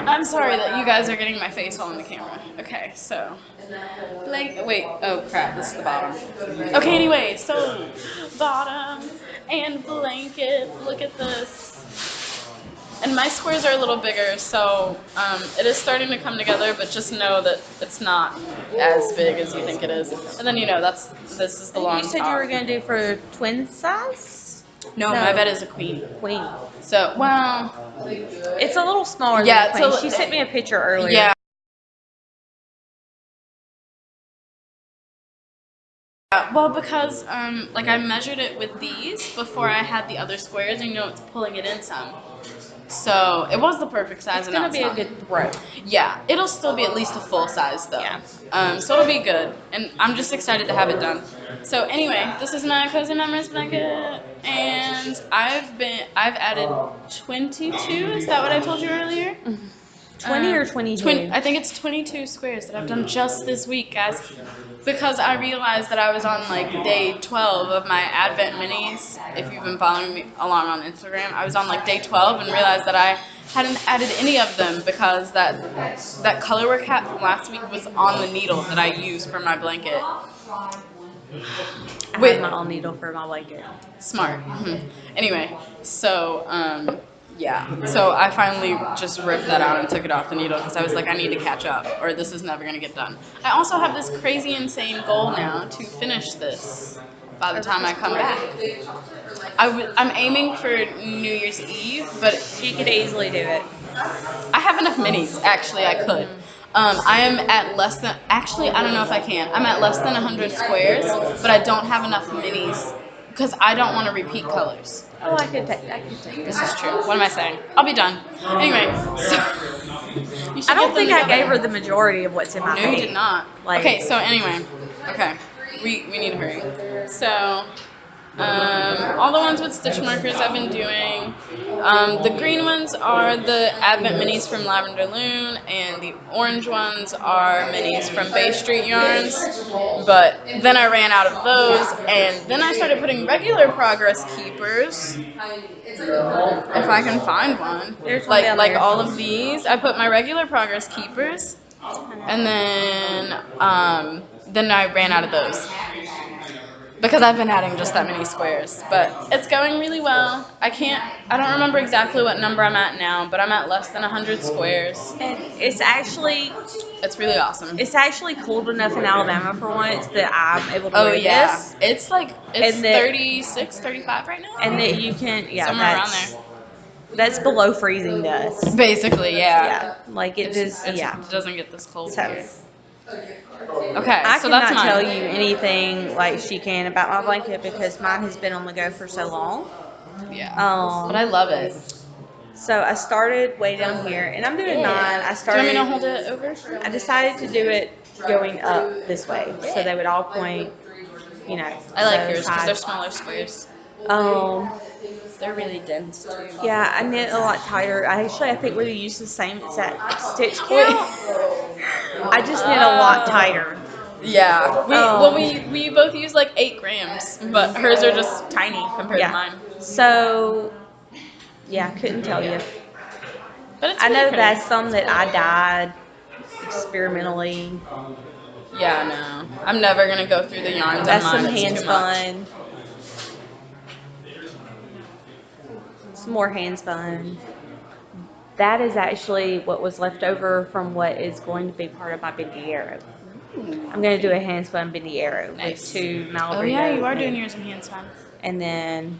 I'm sorry that you guys are getting my face all in the camera. Okay, so, wait, oh crap, this is the bottom. Okay, anyway, so, bottom and blanket, look at this. And my squares are a little bigger, so it is starting to come together, but just know that it's not as big as you think it is. And then, you know, this is the long top. You said you were going to do for twin size? No, my bed is a queen. Queen. So, well... It's a little smaller than a queen. She sent me a picture earlier. Yeah. Well, because, like, I measured it with these before I had the other squares, and, you know, it's pulling it in some. So it was the perfect size. It's gonna be a good throw. Yeah, it'll still be at least a full size though. Yeah. So it'll be good, and I'm just excited to have it done. So anyway, this is my cozy memories blanket, and I've added 22. Is that what I told you earlier? 20 or 22? I think it's 22 squares that I've done just this week, guys. Because I realized that I was on like day 12 of my Advent minis. If you've been following me along on Instagram, I was on like day 12 and realized that I hadn't added any of them because that colorwork hat from last week was on the needle that I used for my blanket. I have my own needle for my blanket. Smart. Anyway, so yeah, so I finally just ripped that out and took it off the needle because I was like, I need to catch up or this is never going to get done. I also have this crazy insane goal now to finish this by the time I come back. I'm aiming for New Year's Eve, but she could easily do it. I have enough minis, actually I could. I am at less than, actually I don't know if I can. I'm at less than 100 squares, but I don't have enough minis because I don't want to repeat colors. Oh, I could take this is true. What am I saying? I'll be done. Anyway, so I don't think I gave her the majority of what's in my No, you did not. Like, okay, so anyway, okay, we need to hurry. So All the ones with stitch markers I've been doing. The green ones are the Advent minis from Lavender Loon, and the orange ones are minis from Bay Street Yarns. But then I ran out of those, and then I started putting regular progress keepers. If I can find one. There's one down Like there. all of these, I put my regular progress keepers, and then I ran out of those because I've been adding just that many squares. But it's going really well. I don't remember exactly what number I'm at now, but I'm at less than 100 squares. And it's really awesome. It's actually cold enough in Alabama for once that I'm able to wear this. It's like, it's 36, 35 right now. And that you can, somewhere around there. That's below freezing to us. Basically, yeah. Yeah, like it doesn't get this cold so, here. Okay, I so that's cannot mine. tell you anything like she can about my blanket because mine has been on the go for so long. Yeah, but I love it. So I started way down here, and I'm doing mine. Do you want me to hold it over? I decided to do it going up this way, so they would all point, you know. I like yours because they're smaller squares. They're really dense too. Yeah, I knit a lot tighter. I think we use the same exact stitch count. I just knit a lot tighter. Yeah. We both use like 8 grams, but hers are just tiny compared to mine. So, yeah, I couldn't tell you. But it's I know pretty. that's some that I dyed experimentally. Yeah, no. I'm never going to go through the yarns on mine. That's some Handspun. Some more Handspun. That is actually what was left over from what is going to be part of my bendy arrow. I'm going to do a Handspun bendy arrow with 2 Malibu. Oh yeah, you are doing yours in Handspun. And then,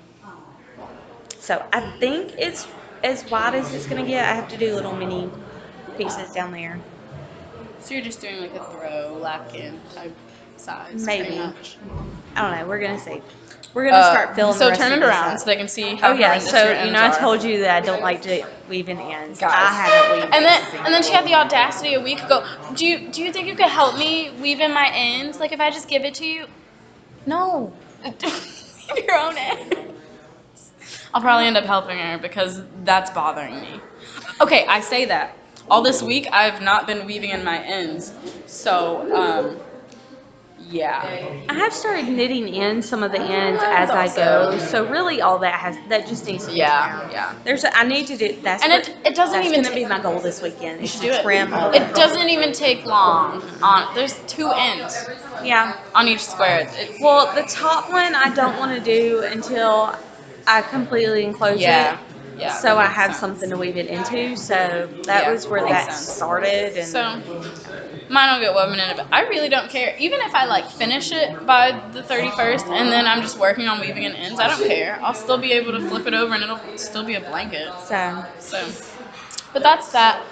so I think it's as wide as it's going to get. I have to do little mini pieces down there. So you're just doing like a throw, lap-in type size? Maybe. Pretty much. I don't know. We're going to see. We're going to start filling the rest turn of it around up. so they can see how horrendous your ends are. I told you that I don't like to weave in ends. Guys. I haven't weaved And then she had the audacity a week ago. Do you think you could help me weave in my ends? Like if I just give it to you? No. Weave your own ends. I'll probably end up helping her because that's bothering me. Okay, I say that. All this week I've not been weaving in my ends. So, yeah. I have started knitting in some of the ends as I go. So really all that just needs to be down. Yeah. I need to do that's And it doesn't even going to be my goal this weekend. You Is should to do trim all it. that. It doesn't even take long. There's 2 ends. Yeah. On each square. Well, the top one I don't want to do until I completely enclose it. Yeah. So I have something to weave it into. So that was where that started. And so mine will get woven in it, but I really don't care. Even if I like finish it by the 31st and then I'm just working on weaving in ends, I don't care. I'll still be able to flip it over and it'll still be a blanket. So but that's that.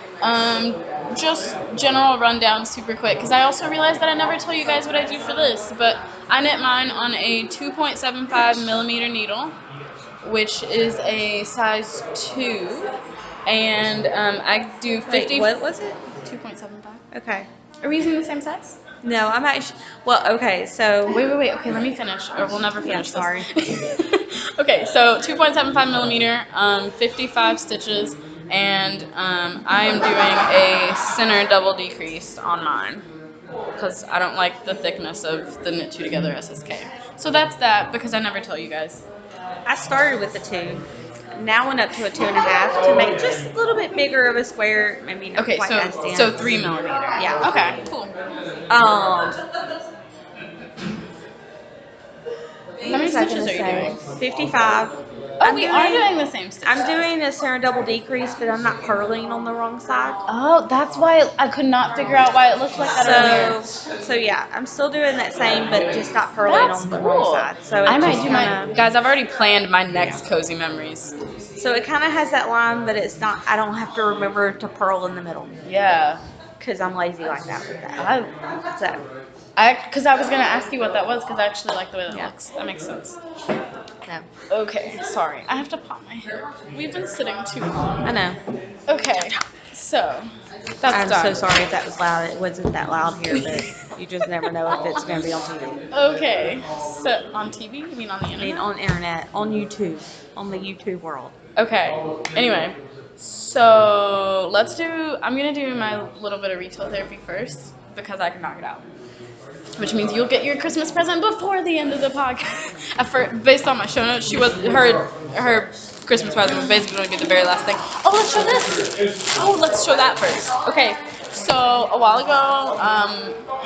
Just general rundown super quick because I also realized that I never tell you guys what I do for this, but I knit mine on a 2.75 millimeter needle, which is a size 2, and I do 50. Wait, what was it? 2.75. Okay. Are we using the same size? No, I'm actually. Well, okay, so. Wait. Okay, let me finish, or we'll never finish. Sorry. Okay, so 2.75 millimeter, 55 stitches, and I am doing a center double decrease on mine because I don't like the thickness of the Knit 2 Together SSK. So that's that because I never tell you guys. I started with the 2. Now went up to a 2.5 to make just a little bit bigger of a square. Maybe not quite as dense. So 3 millimeter. Yeah. Okay. Cool. How many stitches are you doing? 55. Oh, we are doing the same stitch. I'm doing a center double decrease, but I'm not purling on the wrong side. Oh, that's why I could not figure out why it looked like that earlier. So yeah, I'm still doing that same, but just not purling on the wrong side. So I might do my guys. I've already planned my next cozy memories. So it kind of has that line, but it's not. I don't have to remember to purl in the middle. Yeah. Because I'm lazy like that with that. Because I was gonna ask you what that was because I actually like the way that looks. That makes sense. Yeah. Okay, sorry. I have to pop my hair. We've been sitting too long. I know. Okay, So that's I'm done. so sorry if that was loud. It wasn't that loud here, but you just never know if it's going to be on TV. Okay. So on TV? You mean on the I internet? mean, on internet, on YouTube, on the YouTube world. Okay. Anyway, so let's do. I'm gonna do my little bit of retail therapy first because I can knock it out. Which means you'll get your Christmas present before the end of the podcast. Based on my show notes, her Christmas present was basically going to be the very last thing. Oh, let's show this. Oh, let's show that first. Okay. So a while ago,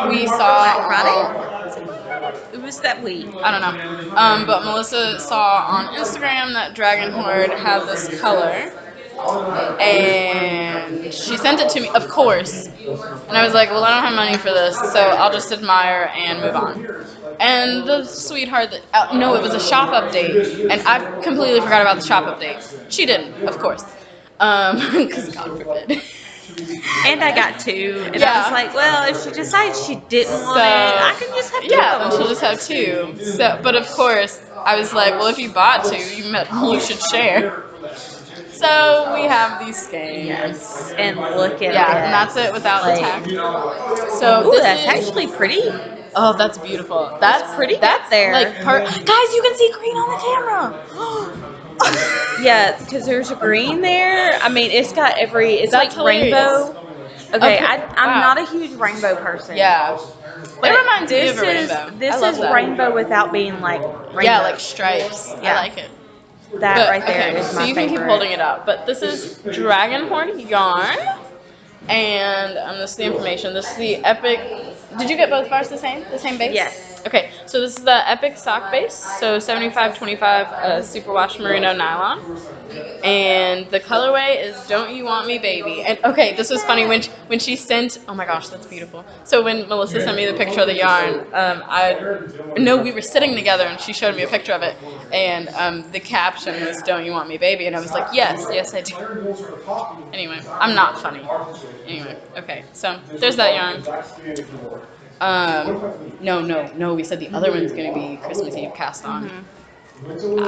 we saw Black Friday? It was that week. I don't know. But Melissa saw on Instagram that Dragon Horde had this color, and she sent it to me, of course. And I was like, well, I don't have money for this, so I'll just admire and move on. And the sweetheart that, no, it was a shop update, and I completely forgot about the shop update. She didn't, of course. Because God forbid. And I got two, and I Yeah. was like, well, if she decides she didn't want it, I can just have two. Yeah, of then them. she'll just have two. So, but of course, I was like, well, if you bought two, you should share. So we have these skeins. Yes, and look at Yeah, this. and that's it without the Like, tag. So ooh, this that's is actually pretty. oh, that's beautiful. That's pretty That's up there. like guys, you can see green on the camera. Yeah, because there's a green there. I mean, it's got it's That's like rainbow. Okay, Okay, I'm wow. not a huge rainbow person. Yeah, But it reminds me this of a is rainbow. this I love is that. rainbow without being like rainbow. Yeah, like stripes. I Yeah. like it. That But, right there okay, is so my you can favorite. keep holding it up. But this is Dragon Horde yarn, and this is the information. This is the Epic. Did you get both bars the same base? Yes. Okay, so this is the Epic sock base. So 75/25 superwash merino nylon, and the colorway is "Don't You Want Me, Baby." And okay, this was funny when she sent. Oh my gosh, that's beautiful. So when Melissa sent me the picture of the yarn, we were sitting together and she showed me a picture of it, and the caption was "Don't You Want Me, Baby," and I was like, yes, I do. Anyway, I'm not funny. Anyway, okay, so there's that yarn. No, we said the other one's gonna be Christmas Eve cast on.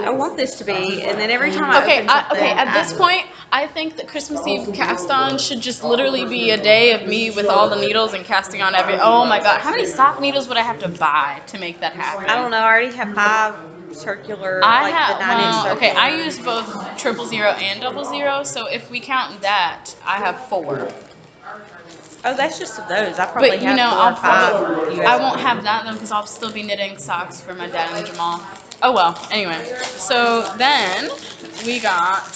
I want this to be, and then every time I open something, At this point, I think that Christmas Eve cast on should just literally be a day of me with all the needles and casting on oh my god, how many sock needles would I have to buy to make that happen? I don't know. I already have 5 circular, the 9-inch circular. Okay, I use both 000 and 00, so if we count that, I have 4. Oh, that's just of those. I probably But have 4 I'll or 5. probably, I won't have that then because I'll still be knitting socks for my dad and Jamal. Oh well, anyway. So then we got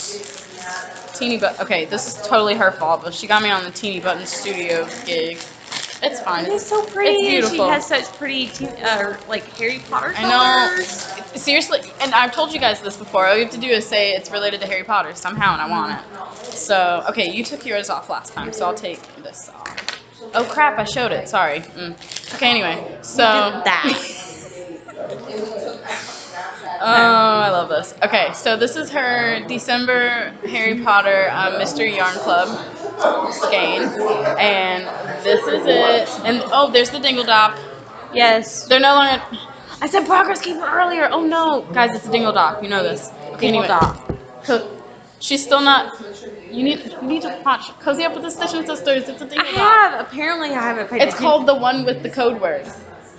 Teeny Button. Okay, this is totally her fault, but she got me on the Teeny Button Studio gig. It's fine. It's so pretty. It's beautiful. She has such pretty, like Harry Potter I colors. know. Seriously, and I've told you guys this before. All you have to do is say it's related to Harry Potter somehow, and I want it. So, okay, you took yours off last time, so I'll take this off. Oh crap, I showed it. Sorry. Okay, anyway, so That. oh, I love this. Okay, so this is her December Harry Potter Mystery Yarn Club skein, and this is it. And oh, there's the Dingle Dop. Yes. They're no longer. I said progress keeper earlier. Oh no, guys, it's a Dingle Dop. You know this. Okay, Dingle Dop. She's still not. You need to watch Cozy Up with the Stitch and Sisters. It's a Dingle I Dop. have. Apparently, I haven't paid It's attention. called the one with the code word.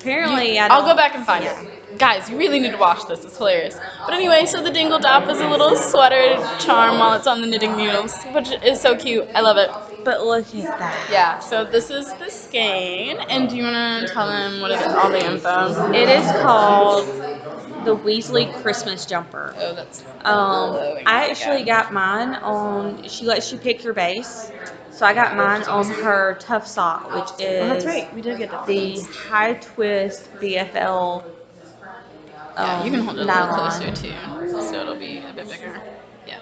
Apparently, I'll go back and find it. Guys, you really need to watch this. It's hilarious. But anyway, so the Dingle Dop is a little sweater charm while it's on the knitting needles, which is so cute. I love it. But look at that. Yeah, so this is the skein. And do you want to tell them what it is, all the info? It is called the Weasley Christmas Jumper. Oh, that's I actually got mine on, she lets you pick your base. So I got mine on her Tough Sock, which is that's right. We did get that. the high twist BFL. Yeah, you can hold it a little nylon. closer too, so it'll be a bit bigger. Yeah.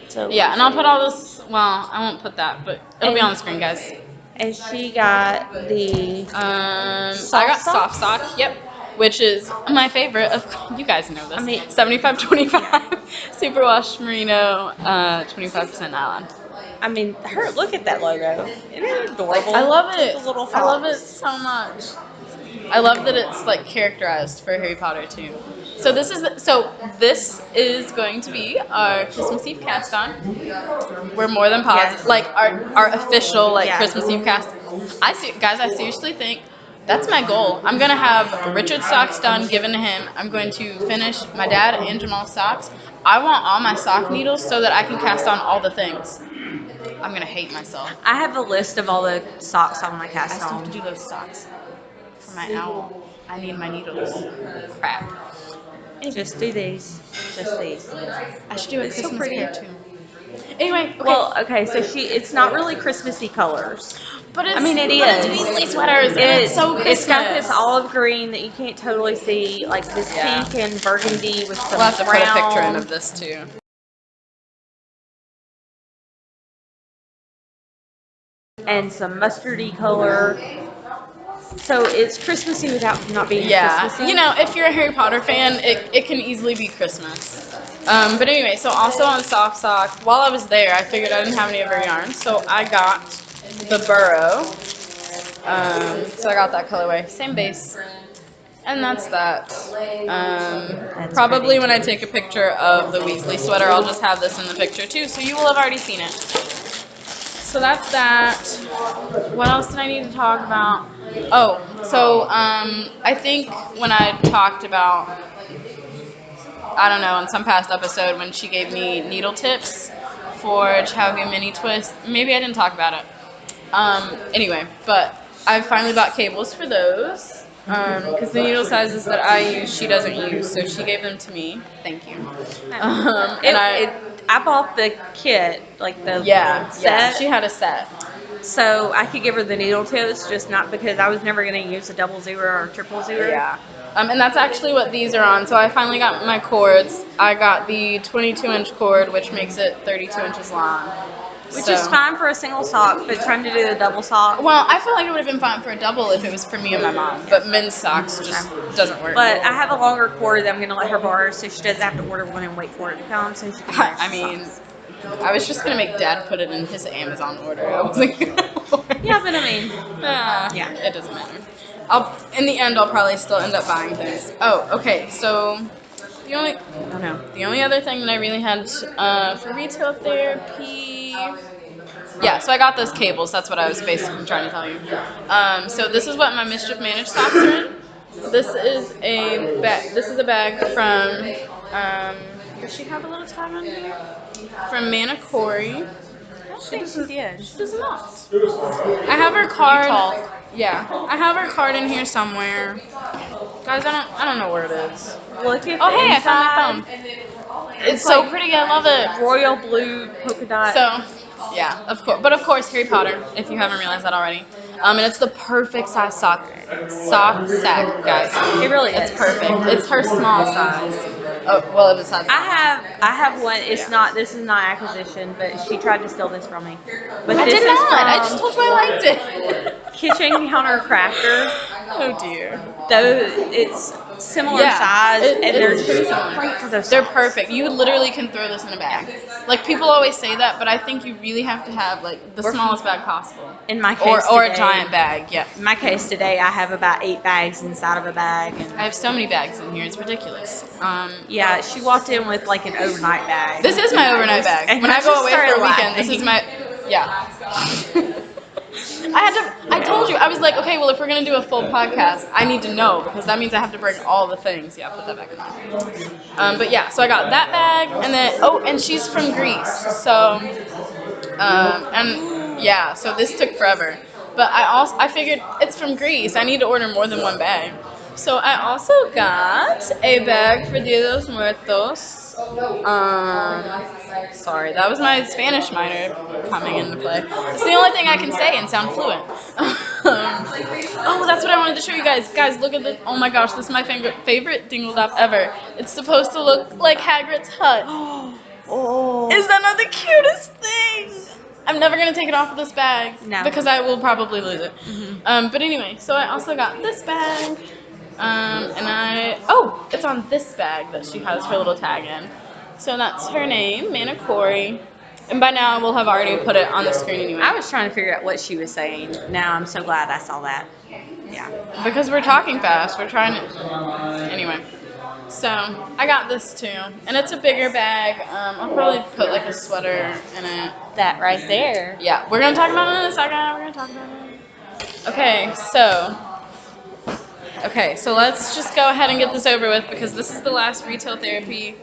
So Yeah, and I'll put all this. Well, I won't put that, but it'll be on the screen, guys. And she got the I got soft sock. Yep. Which is my favorite. You guys know this. I mean, 75/25 superwash merino, 25% nylon. I mean, look at that logo. Isn't it adorable? I love it. It's a little I love it fox. so much. I love that it's like characterized for Harry Potter too. So this is going to be our Christmas Eve cast on. We're more than positive, Yes. like our official like Yeah. Christmas Eve cast. I seriously think that's my goal. I'm gonna have Richard's socks done, given to him. I'm going to finish my dad and Jamal's socks. I want all my sock needles so that I can cast on all the things. I'm gonna hate myself. I have a list of all the socks I want to I cast still have on. to do those socks for my owl. I need my needles. Crap. Anyway, Just do these. Just these. I should do a It's so Christmas pretty. pair too. Anyway, okay. Well, okay, so it's not really Christmassy colors. But it's, I mean, it but it's is. Weasley sweaters, and it's so Christmas. It's got this olive green that you can't totally see, like this Yeah. pink and burgundy with some We'll have to brown. put a picture in of this too. And some mustardy color. So it's Christmassy without not being Yeah, Christmassy. you know, if you're a Harry Potter fan, it can easily be Christmas. But anyway, so also on Soft Sock, while I was there, I figured I didn't have any of her yarns, so I got the Burrow. So I got that colorway, same base, and that's that. That's Probably pretty. when I take a picture of the Weasley sweater, I'll just have this in the picture too, so you will have already seen it. So that's that. What else did I need to talk about? Oh, so I think when I talked about, I don't know, in some past episode when she gave me needle tips for Chowgy Mini Twist, maybe I didn't talk about it. Anyway, but I finally bought cables for those because the needle sizes that I use, she doesn't use, so she gave them to me. Thank you. I bought the kit, like the Yeah, set, yeah, she had a set. so I could give her the needle tips, just not because I was never going to use a 00 or 000. Yeah. And that's actually what these are on. So I finally got my cords. I got the 22-inch cord, which makes it 32 inches long. Which is fine for a single sock, but trying to do the double sock. Well, I feel like it would have been fine for a double if it was for me and my mom, but men's socks just doesn't work. But I have a longer cord that I'm going to let her borrow, so she doesn't have to order one and wait for it to come, so she can wear I mean, I was just going to make Dad put it in his Amazon order. I wasn't going to. Yeah, but I mean, yeah, it doesn't matter. In the end, I'll probably still end up buying things. Oh, okay, so the only other thing that I really had for retail therapy. Yeah, so I got those cables. That's what I was basically trying to tell you. So this is what my Mischief Managed socks are in. This is a bag. This is a bag from. Does she have a little tag on here? From Mana Corey. She does not. I have her card. Yeah, I have her card in here somewhere. Guys, I don't know where it is. look at Oh, hey, I inside. found my phone. It's so pretty. I love it. Royal blue polka dot. So, yeah, of course. But of course, Harry Potter, if you haven't realized that already. And it's the perfect size sock sack, guys. It really It's is. perfect. It's her small size. Oh, well, it is size. I have one. It's not. This is not acquisition, but she tried to steal this from me. But I this did is not. from I just told you I liked it. Kitchen Counter Crafter. Oh dear. Though it's similar Yeah, size, and they're it's pretty just similar. great for those. They're socks. perfect. You literally can throw this in a bag. Like people always say that, but I think you really have to have like the smallest bag possible. In my case, Or a today- giant bag. Yeah. In my case today, I have about 8 bags inside of a bag, and I have so many bags in here. It's ridiculous. yeah, she walked in with like an overnight bag. This is my overnight bag. And When I I go just away for a started weekend, this is my I told you, I was like, okay, well, if we're going to do a full podcast, I need to know, because that means I have to bring all the things. Yeah, put that back in there. But yeah, so I got that bag, and then, and she's from Greece, so, and yeah, so this took forever. But I figured it's from Greece, I need to order more than one bag. So I also got a bag for Dia de los Muertos. Sorry, that was my Spanish minor coming into play. It's the only thing I can say and sound fluent. Oh, that's what I wanted to show you guys. Guys, look at this. Oh my gosh, this is my favorite dingle dop ever. It's supposed to look like Hagrid's hut. Oh, Is that not the cutest thing? I'm never going to take it off of this bag. No. Because I will probably lose it. But anyway, so I also got this bag. It's on this bag that she has her little tag in. So that's her name, Mana Corey. And by now we'll have already put it on the screen anyway. I was trying to figure out what she was saying. Now I'm so glad I saw that. Yeah. Because we're talking fast. We're trying to... Anyway. So I got this too, and it's a bigger bag. I'll probably put like a sweater in it. That right there. Yeah, we're gonna talk about it in a second. We're gonna talk about it. Okay, so let's just go ahead and get this over with because this is the last retail therapy.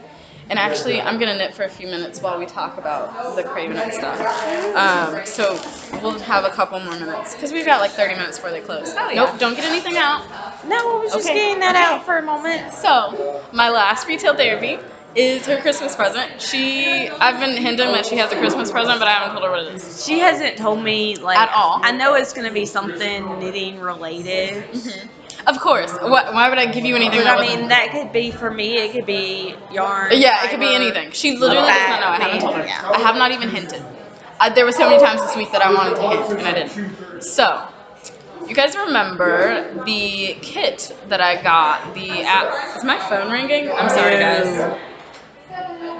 And actually, I'm gonna knit for a few minutes while we talk about the Cravin It stuff. So we'll have a couple more minutes because we've got like 30 minutes before they close. Oh, yeah. Nope, don't get anything out. No, I was just Okay. getting that out for a moment. So my last retail therapy is her Christmas present. I've been hinting that she has a Christmas present, but I haven't told her what it is. She hasn't told me, like, At all. I know it's going to be something knitting related. Mm-hmm. Of course. Why would I give you anything? But that I wasn't- mean, that could be for me. It could be yarn. Yeah, it could be fiber, anything. She literally does not know. I haven't told her. Yeah. I have not even hinted. There were so many times this week that I wanted to hint, and I didn't. So, you guys remember the kit that I got? Is my phone ringing? I'm sorry, guys.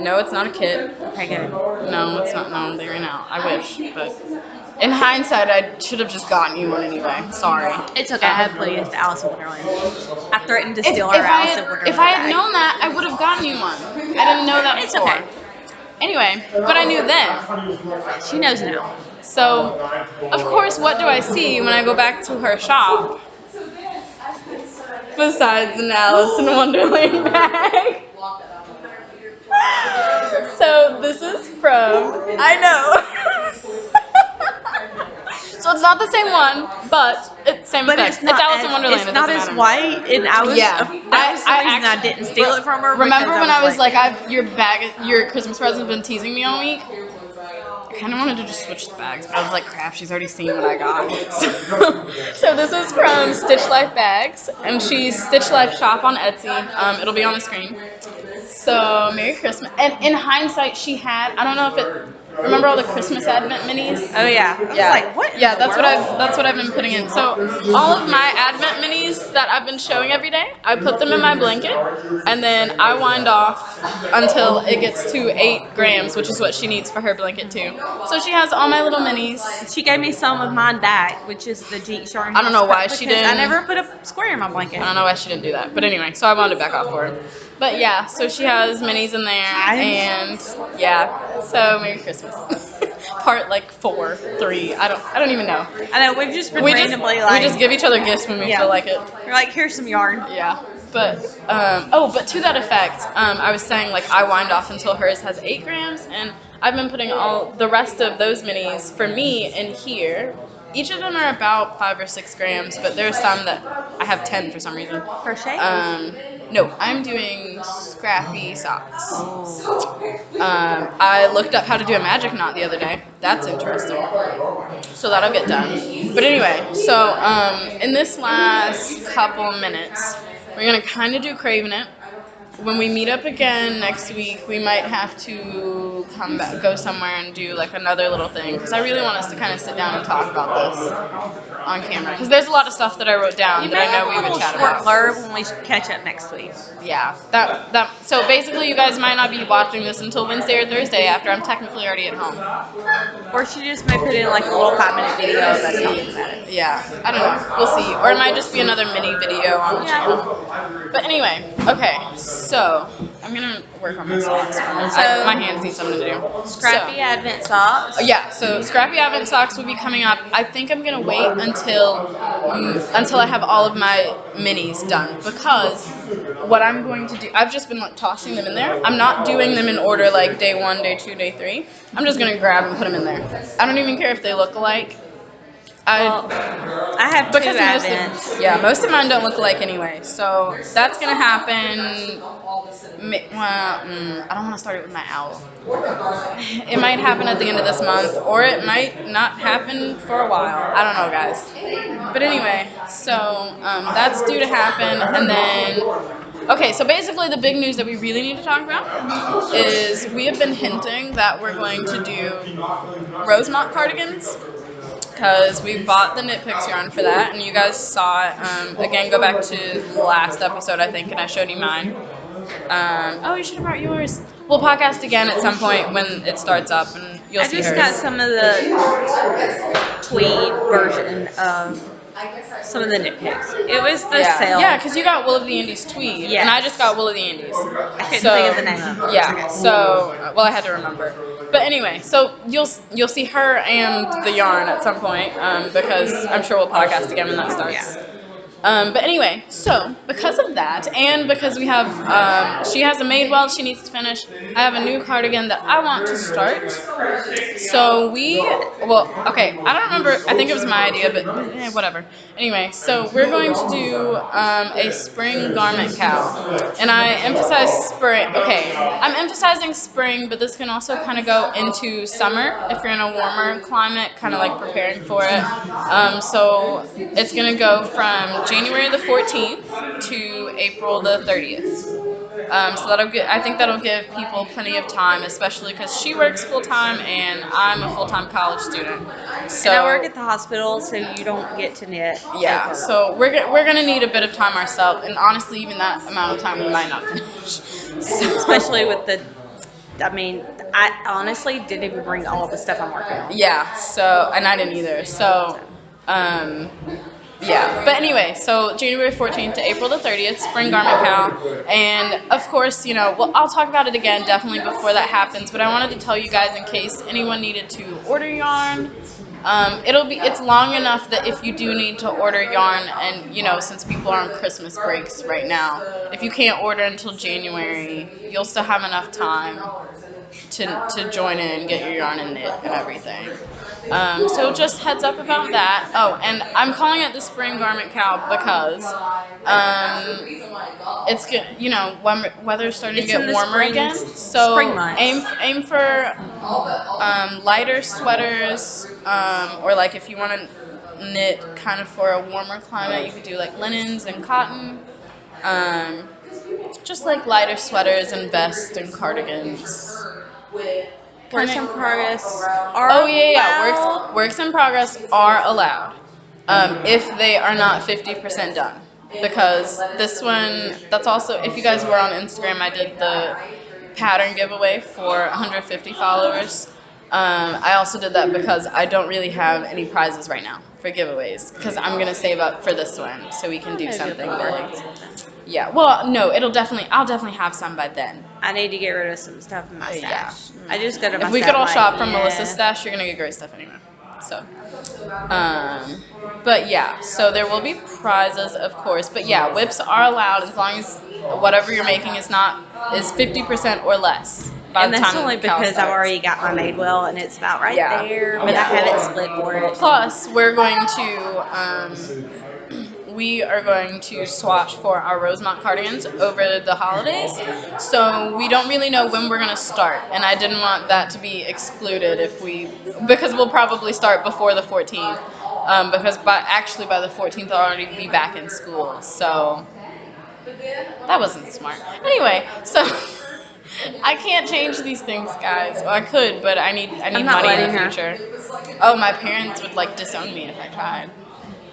No, it's not a kit. Okay, good. No, it's not. No, they ran out. I wish, but in hindsight, I should have just gotten you one anyway. Sorry. It's okay. I have plenty of Alice in Wonderland. I threatened to steal her Alice in Wonderland. If I had known that, I would have gotten you one. I didn't know that It's before. okay. Anyway, but I knew then. She knows now. So, of course, what do I see when I go back to her shop? Besides an Alice in Wonderland bag. So this is from, I know. So it's not the same one, but it's same But effect. it's not Alice in Wonderland. It's it not doesn't as matter. white, and I was. Yeah. That was the reason I didn't steal it from her. Remember because when I was like, your Christmas present's been teasing me all week? I kind of wanted to just switch the bags, but I was like, crap, she's already seen what I got. So this is from Stitch Life Bags, and she's Stitch Life Shop on Etsy. It'll be on the screen. So Merry Christmas. And in hindsight, she had, I don't know if it, remember all the Christmas Advent minis? Oh yeah. I was like, what? Yeah, that's what I've been putting in. So all of my Advent minis that I've been showing every day, I put them in my blanket, and then I wind off until it gets to 8 grams, which is what she needs for her blanket too. So she has all my little minis. She gave me some of mine dyed, which is the Jeet Yarn. I don't know why she because didn't. I never put a square in my blanket. I don't know why she didn't do that, but anyway, so I wound it back off for her. But yeah, so she has minis in there, and yeah, so Merry Christmas. Part like 4, 3, I don't even know. I know we've just been We randomly just give each other gifts when we feel like it. You're like, here's some yarn. Yeah, but but to that effect, I was saying like I wind off until hers has 8 grams, and I've been putting all the rest of those minis for me in here. Each of them are about 5 or 6 grams, but there's some that I have 10 for some reason. Crochet? No, I'm doing scrappy socks. I looked up how to do a magic knot the other day. That's interesting. So that'll get done. But anyway, so in this last couple minutes, we're gonna kind of do Cravin It. When we meet up again next week, we might have to come back, go somewhere and do like another little thing, because I really want us to kind of sit down and talk about this on camera, because there's a lot of stuff that I wrote down that I know we would chat about. Blurb when we catch up next week. Yeah, so basically you guys might not be watching this until Wednesday or Thursday after I'm technically already at home. Or she just may put in like a little 5-minute video that's talking about it. Yeah, I don't know. We'll see. Or it might just be another mini video on the channel. But anyway, okay, so I'm going to work on my socks. My hands need something to do. Scrappy Advent socks. Yeah, so Scrappy Advent socks will be coming up. I think I'm going to wait until I have all of my minis done, because what I'm going to do, I've just been like tossing them in there. I'm not doing them in order like day 1, day 2, day 3. I'm just going to grab and put them in there. I don't even care if they look alike. I have 2 Advents. Most of mine don't look alike anyway, so that's going to happen. I don't want to start it with my owl. It might happen at the end of this month, or it might not happen for a while. I don't know, guys. But anyway, so that's due to happen, and then, okay, so basically the big news that we really need to talk about is we have been hinting that we're going to do rose knot cardigans, because we bought the Knit Picks yarn for that, and you guys saw it. Again, go back to the last episode, I think, and I showed you mine. Oh, you should have brought yours. We'll podcast again at some point when it starts up, and you'll see hers. I just got some of the tweed version of some of the nitpicks. It was the Yeah, sale. because you got Wool of the Indies tweed, and I just got Wool of the Indies. I couldn't So think of the name of it for a yeah, second. so well, I had to remember. But anyway, so you'll see her and the yarn at some point, because I'm sure we'll podcast again when that starts. Yeah. But anyway, so because of that, and because we have, she has a Madewell she needs to finish, I have a new cardigan that I want to start. So okay, I don't remember, I think it was my idea, but whatever. Anyway, so we're going to do a spring Garment KAL. And I emphasize spring, okay, I'm emphasizing spring, but this can also kind of go into summer if you're in a warmer climate, kind of like preparing for it. So it's going to go from January the 14th to April the 30th. So I think that'll give people plenty of time, especially because she works full time and I'm a full time college student. So And I work at the hospital, so you don't get to knit. yeah, ever. so we're gonna need a bit of time ourselves, and honestly, even that amount of time we might not finish. So, Especially with the. I mean, I honestly didn't even bring all of the stuff I'm working on. yeah, so and I didn't either. So, yeah, but anyway, so January 14th to April the 30th, Spring Garment KAL, and of course, well, I'll talk about it again definitely before that happens, but I wanted to tell you guys in case anyone needed to order yarn. It's long enough that if you do need to order yarn, and since people are on Christmas breaks right now, if you can't order until January, you'll still have enough time to join in, get your yarn and knit and everything. So just heads up about that. Oh, and I'm calling it the Spring Garment KAL because it's good. When weather's starting to get warmer again, so spring months. aim for lighter sweaters, or like if you want to knit kind of for a warmer climate, you could do like linens and cotton. Just like lighter sweaters and vests and cardigans. Works in progress are Oh yeah. allowed. Works in progress are allowed, if they are not 50% done. Because this one, that's also, if you guys were on Instagram, I did the pattern giveaway for 150 followers. I also did that because I don't really have any prizes right now for giveaways, because I'm gonna save up for this one so we can do something big. Yeah, well, no, I'll definitely have some by then. I need to get rid of some stuff in my stash. I just go to my If we could all stash, shop from yeah. Melissa's stash, you're gonna get great stuff anyway. So, but yeah, so there will be prizes, of course. But yeah, whips are allowed as long as whatever you're making is 50% or less. And that's only because I've already got my Madewell and it's about right there, but I haven't split for it. Plus, we are going to swatch for our Rosemont cardigans over the holidays, so we don't really know when we're going to start, and I didn't want that to be excluded because we'll probably start before the 14th, because by the 14th I'll already be back in school, so that wasn't smart. Anyway, so I can't change these things, guys. Well, I could, but I need money in the future. Oh, my parents would disown me if I tried.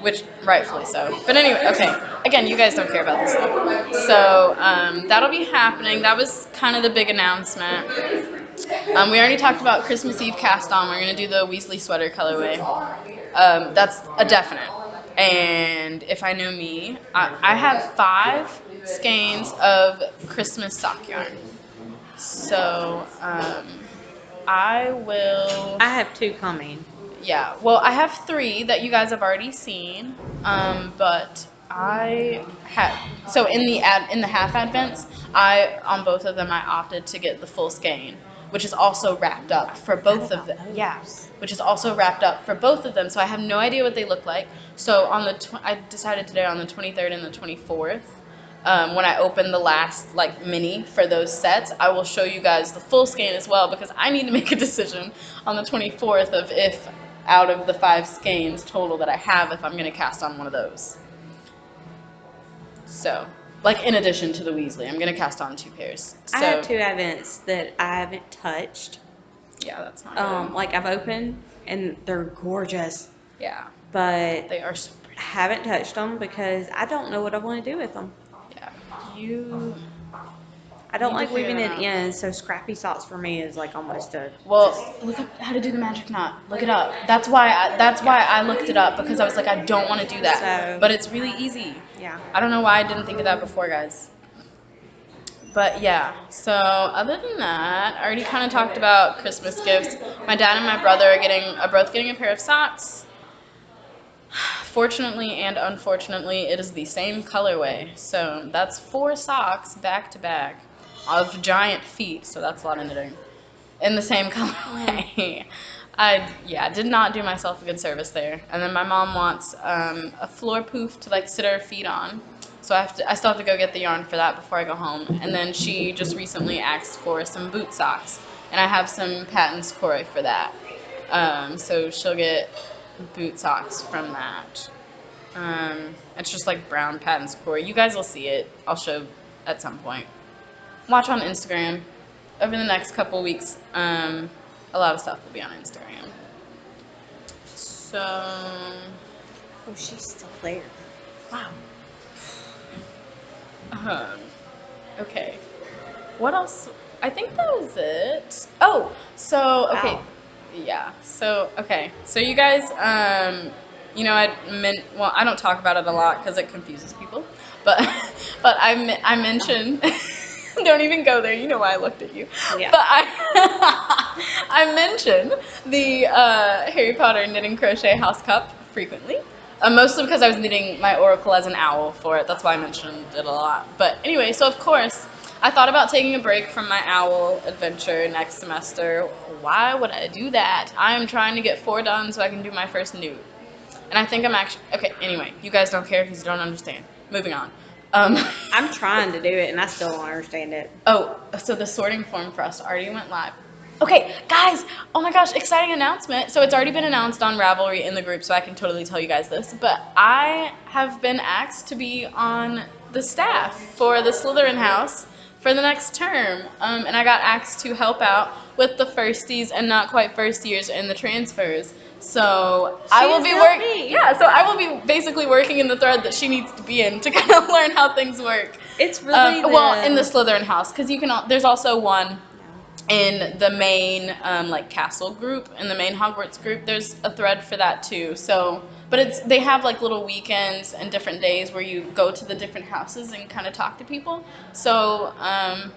Which, rightfully so. But anyway, okay. Again, you guys don't care about this stuff. So, that'll be happening. That was kind of the big announcement. We already talked about Christmas Eve cast on. We're going to do the Weasley sweater colorway. That's a definite. And if I know me, I have 5 skeins of Christmas sock yarn. So, I have 2 coming. Yeah, well, I have 3 that you guys have already seen, but so in the half advents, on both of them I opted to get the full skein, which is also wrapped up for both of them. Yeah, which is also wrapped up for both of them. So I have no idea what they look like. So I decided today on the 23rd and the 24th. When I open the last mini for those sets, I will show you guys the full skein as well, because I need to make a decision on the 24th of if out of the 5 skeins total that I have, if I'm going to cast on one of those. So, in addition to the Weasley, I'm going to cast on 2 pairs. So, I have 2 advents that I haven't touched. Yeah, that's not good. I've opened, and they're gorgeous. Yeah. But they are so pretty. I haven't touched them because I don't know what I want to do with them. Yeah. I don't Need to like figure weaving that it out. in, so scrappy socks for me is like almost a Well, look up how to do the magic knot. Look it up. That's why I looked it up, because I was like, I don't want to do that. So- But it's really easy. yeah. I don't know why I didn't think of that before, guys. But yeah, so other than that, I already kind of talked about Christmas gifts. My dad and my brother are both getting a pair of socks. Fortunately and unfortunately, it is the same colorway. So that's 4 socks back to back of giant feet. So that's a lot of knitting in the same colorway. I did not do myself a good service there. And then my mom wants a floor poof to like sit her feet on. So I still have to go get the yarn for that before I go home. And then she just recently asked for some boot socks, and I have some patent Corey for that. So she'll get boot socks from that. It's just like brown patent Corey. You guys will see it. I'll show at some point. Watch on Instagram. Over the next couple weeks, a lot of stuff will be on Instagram. So, Oh, she's still there. Wow. okay. What else? I think that was it. Oh, so okay, Wow. yeah. So okay, so you guys, you know, well, I don't talk about it a lot because it confuses people, but I mentioned. Don't even go there. You know why I looked at you. Yeah. But I mention the Harry Potter knitting crochet house cup frequently. Mostly because I was knitting my oracle as an owl for it. That's why I mentioned it a lot. But anyway, so of course, I thought about taking a break from my owl adventure next semester. Why would I do that? I'm trying to get 4 done so I can do my first nude. And I think I'm actually... Okay, anyway, you guys don't care because you don't understand. Moving on. I'm trying to do it, and I still don't understand it. Oh, so the sorting form for us already went live. Okay, guys, oh my gosh, exciting announcement. So it's already been announced on Ravelry in the group, so I can totally tell you guys this, but I have been asked to be on the staff for the Slytherin house for the next term, and I got asked to help out with the firsties and not quite first years and the transfers. So I will be working. Yeah, so I will be basically working in the thread that she needs to be in to kind of learn how things work. It's really well, in the Slytherin house, because you can. There's also one Yeah. in the main like castle group, in the main Hogwarts group. There's a thread for that too. So, but they have like little weekends and different days where you go to the different houses and kind of talk to people. So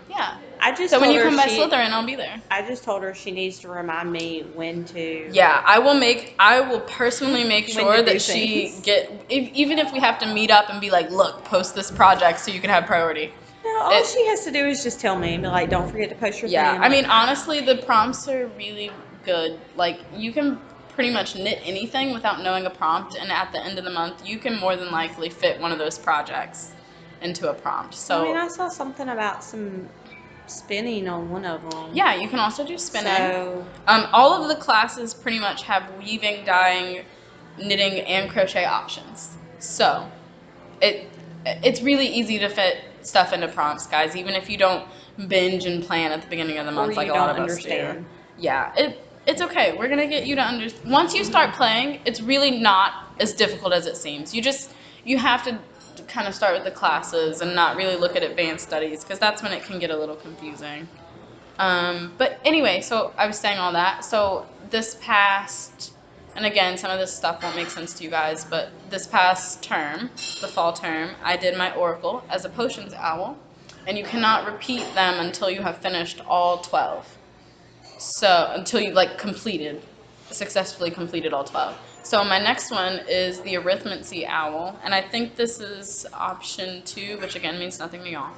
yeah. I just So when told you her come by she- Slytherin, I'll be there. I just told her she needs to remind me when to. Yeah, I will personally make When sure to do that she things. even if we have to meet up and be like, look, post this project so you can have priority. No, all she has to do is just tell me and be like, don't forget to post your Yeah, thing. I mean, honestly, the prompts are really good. Like, you can pretty much knit anything without knowing a prompt, and at the end of the month, you can more than likely fit one of those projects into a prompt. So, I mean, I saw something about some spinning on one of them. yeah, you can also do spinning. So, All of the classes pretty much have weaving, dyeing, knitting, and crochet options. So, it's really easy to fit stuff into prompts, guys, even if you don't binge and plan at the beginning of the month like a lot of us do. Yeah, it's okay. We're going to get you to understand. Once you start playing, it's really not as difficult as it seems. You have to kind of start with the classes and not really look at advanced studies, because that's when it can get a little confusing. But anyway, so I was saying all that. So this past, and again, some of this stuff won't make sense to you guys, but this past term, the fall term, I did my oracle as a potions owl, and you cannot repeat them until you have finished all 12. So until you successfully completed all 12. So my next one is the Arithmancy OWL, and I think this is option 2, which again means nothing to y'all.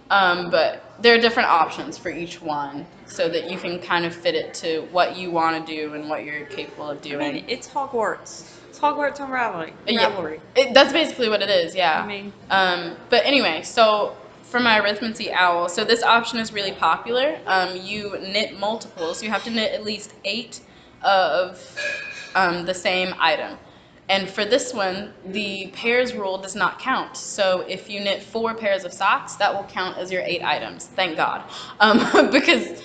But there are different options for each one, so that you can kind of fit it to what you want to do and what you're capable of doing. I mean, it's Hogwarts. It's Hogwarts on Ravelry. That's basically what it is, yeah. I mean, but anyway, so for my Arithmancy OWL, so this option is really popular. You knit multiples. You have to knit at least 8 of the same item. And for this one, the pairs rule does not count. So if you knit 4 pairs of socks, that will count as your 8 items. Thank God. Because,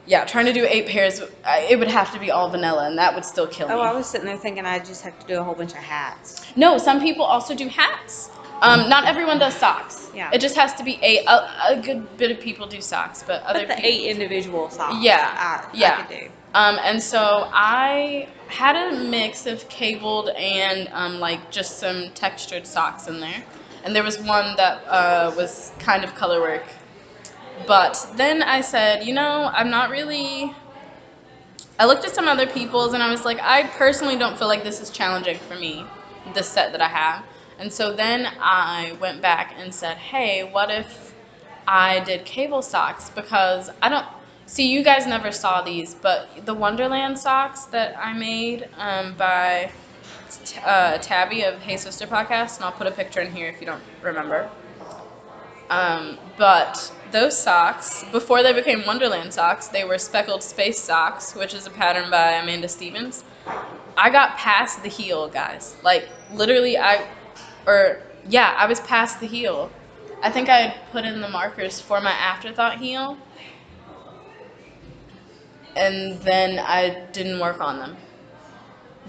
yeah, trying to do 8 pairs, it would have to be all vanilla, and that would still kill me. I was sitting there thinking I just have to do a whole bunch of hats. No, some people also do hats. Not everyone does socks. Yeah. It just has to be a good bit of people do socks, but other But the people. 8 individual socks. Yeah, I could do. and so I had a mix of cabled and like just some textured socks in there, and there was one that was kind of color work. But then I said, you know, I'm not really. I looked at some other people's and I was like, I personally don't feel like this is challenging for me, this set that I have. And so then I went back and said, hey, what if I did cable socks? Because I don't see, you guys never saw these, but the Wonderland socks that I made by Tabby of Hey Sister Podcast, and I'll put a picture in here if you don't remember. But those socks, before they became Wonderland socks, they were Speckled Space socks, which is a pattern by Amanda Stevens. I got past the heel, guys. Like, literally, I was past the heel. I think I had put in the markers for my afterthought heel, and then I didn't work on them.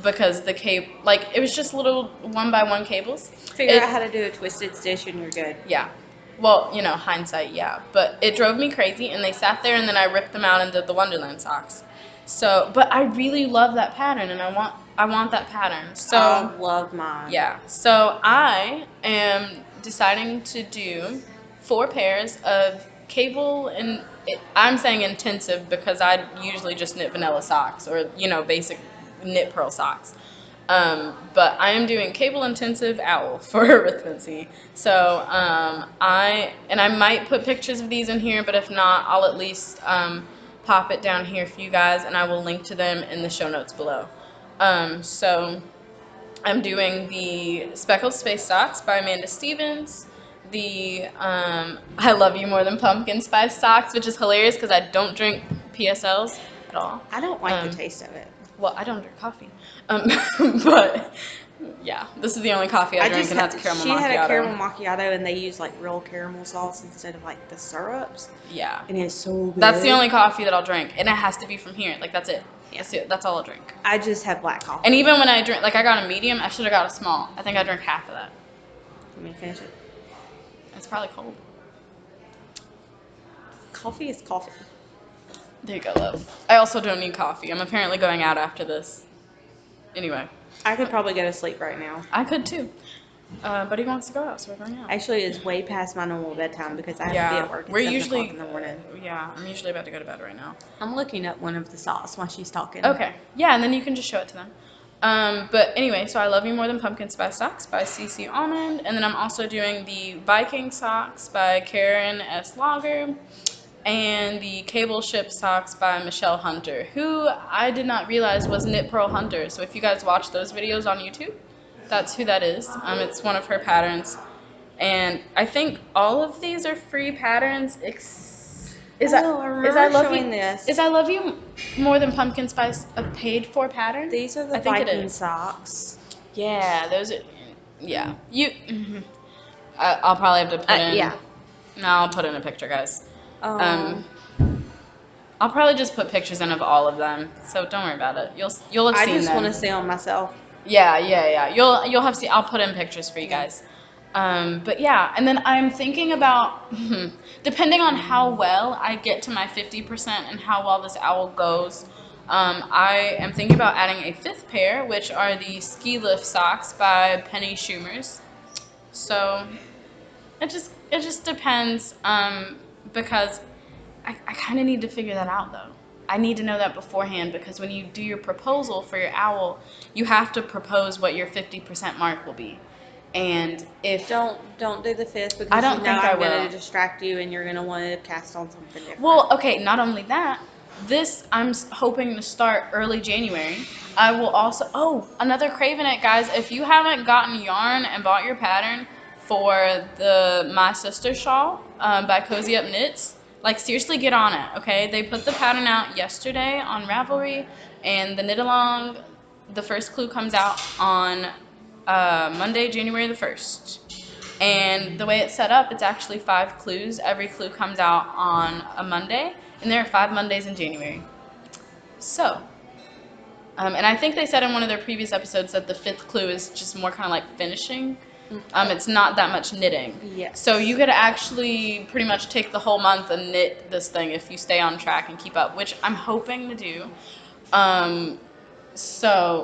Because the it was just little 1x1 cables. Figure out how to do a twisted stitch and you're good. Yeah. Well, you know, hindsight, yeah. But it drove me crazy, and they sat there, and then I ripped them out and did the Wonderland socks. So, but I really love that pattern, and I want that pattern. So I love mine. Yeah. So I am deciding to do 4 pairs of cable, and I'm saying intensive because I usually just knit vanilla socks or, you know, basic knit pearl socks. But I am doing cable intensive owl for Arithmancy. So I might put pictures of these in here, but if not, I'll at least pop it down here for you guys, and I will link to them in the show notes below. So I'm doing the Speckled Space Socks by Amanda Stevens, the I Love You More Than Pumpkin Spice Socks, which is hilarious because I don't drink PSLs at all. I don't like the taste of it. Well, I don't drink coffee. But yeah, this is the only coffee I drink, and that's caramel macchiato. She had a caramel macchiato, and they use like real caramel sauce instead of like the syrups. Yeah. And it's so good. That's the only coffee that I'll drink, and it has to be from here. Like, that's it. Yeah. That's all I'll drink. I just have black coffee. And even when I drink, like, I got a medium, I should have got a small. I think I drank half of that. Let me finish it. It's probably cold. Coffee is coffee. There you go, love. I also don't need coffee. I'm apparently going out after this. Anyway. I could probably go to sleep right now. I could too. But he wants to go out, so we're going out. Actually, it's way past my normal bedtime because I have to be at work at 7 o'clock in the morning. Yeah, I'm usually about to go to bed right now. I'm looking up one of the socks while she's talking. Okay. Yeah, and then you can just show it to them. But anyway, so I Love You More Than Pumpkin Spice Socks by CC Almond. And then I'm also doing the Viking Socks by Karen S. Lager. And the Cable Ship Socks by Michelle Hunter, who I did not realize was Knit Pearl Hunter. So if you guys watch those videos on YouTube, that's who that is. It's one of her patterns. And I think all of these are free patterns. Is I Love You More Than Pumpkin Spice a paid for pattern? These are the Viking socks. Yeah, those are, yeah. I'll probably have to put in. Yeah. No, I'll put in a picture, guys. I'll probably just put pictures in of all of them, so don't worry about it. You'll have seen them. I just want to see on myself. Yeah. You'll have seen. I'll put in pictures for you guys. But yeah, and then I'm thinking about depending on how well I get to my 50% and how well this owl goes. I am thinking about adding a 5th pair, which are the Ski Lift socks by Penny Schumers. So it just depends. Because I kind of need to figure that out, though. I need to know that beforehand, because when you do your proposal for your owl, you have to propose what your 50% mark will be. And if don't do the 5th, because I don't think I'm going to distract you and you're going to want to cast on something different. Well, okay, not only that, this I'm hoping to start early January. I will also another Cravin It, guys. If you haven't gotten yarn and bought your pattern for the My Sister shawl by Cozy Up Knits, like, seriously, get on it, okay? They put the pattern out yesterday on Ravelry, and the knit along, the first clue comes out on Monday, January the 1st. And the way it's set up, it's actually 5 clues. Every clue comes out on a Monday, and there are 5 Mondays in January. So, and I think they said in one of their previous episodes that the 5th clue is just more kind of like finishing. It's not that much knitting. Yes. So you could actually pretty much take the whole month and knit this thing if you stay on track and keep up, which I'm hoping to do.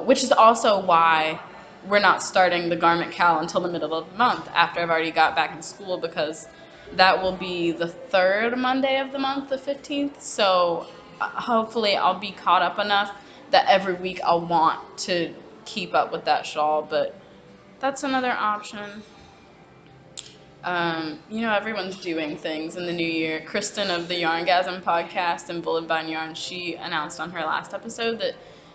Which is also why we're not starting the Garment KAL until the middle of the month after I've already got back in school, because that will be the third Monday of the month, the 15th. So hopefully I'll be caught up enough that every week I'll want to keep up with that shawl, but that's another option. Everyone's doing things in the new year. Kristen of the Yarngasm podcast and Bullet Bind Yarn, she announced on her last episode that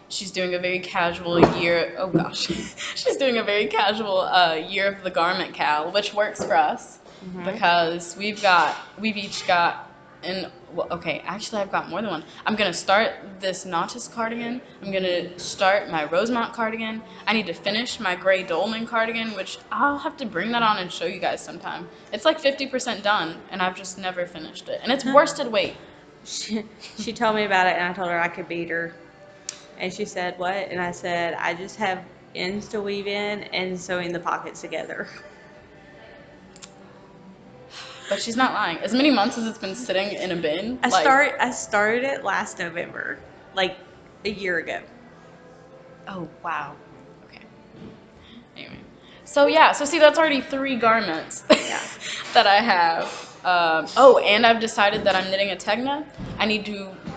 she's doing a very casual year. Oh gosh, she's doing a very casual year of the Garment KAL, which works for us because we've each got actually I've got more than one. I'm gonna start this Nautis cardigan. I'm gonna start my Rosemont cardigan. I need to finish my Gray Dolman cardigan, which I'll have to bring that on and show you guys sometime. It's like 50% done, and I've just never finished it, and it's worsted weight. She told me about it, and I told her I could beat her, and she said, "What?" And I said, "I just have ends to weave in and sewing the pockets together." But she's not lying. As many months as it's been sitting in a bin. I started it last November, like a year ago. Oh wow. Okay. Anyway, so see, that's already 3 garments that I have. And I've decided that I'm knitting a Tegna.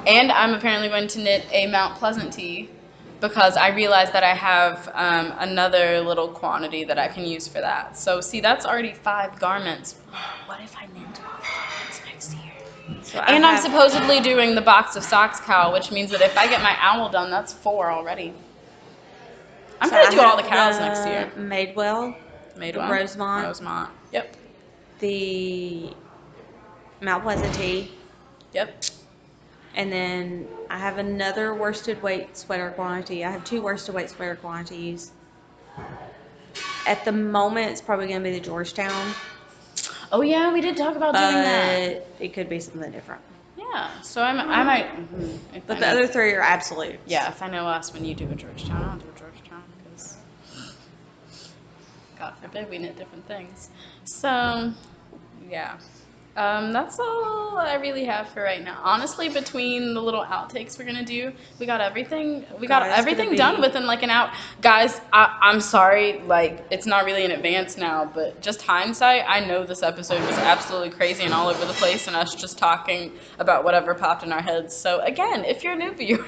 And I'm apparently going to knit a Mount Pleasant tee, because I realized that I have another little quantity that I can use for that. So see, that's already 5 garments. What if I knit 12 garments next year? I'm supposedly doing the box of Sox KAL, which means that if I get my owl done, that's 4 already. I'm going to do all the KALs next year. Madewell. Rosemont. Yep. The Mount Pleasant tee. Yep. And then I have another worsted weight sweater quantity. I have 2 worsted weight sweater quantities. At the moment, it's probably going to be the Georgetown. Oh yeah, we did talk about doing that. It could be something different. Yeah, so I might. But the other 3 are absolute. Yeah, if I know us when you do a Georgetown, I'll do a Georgetown, because God forbid we knit different things. So, yeah. That's all I really have for right now. Honestly, between the little outtakes we're gonna do, we got everything done within like an hour. Guys, I'm sorry, like, it's not really in advance now, but just hindsight, I know this episode was absolutely crazy and all over the place, and us just talking about whatever popped in our heads. So again, if you're a new viewer,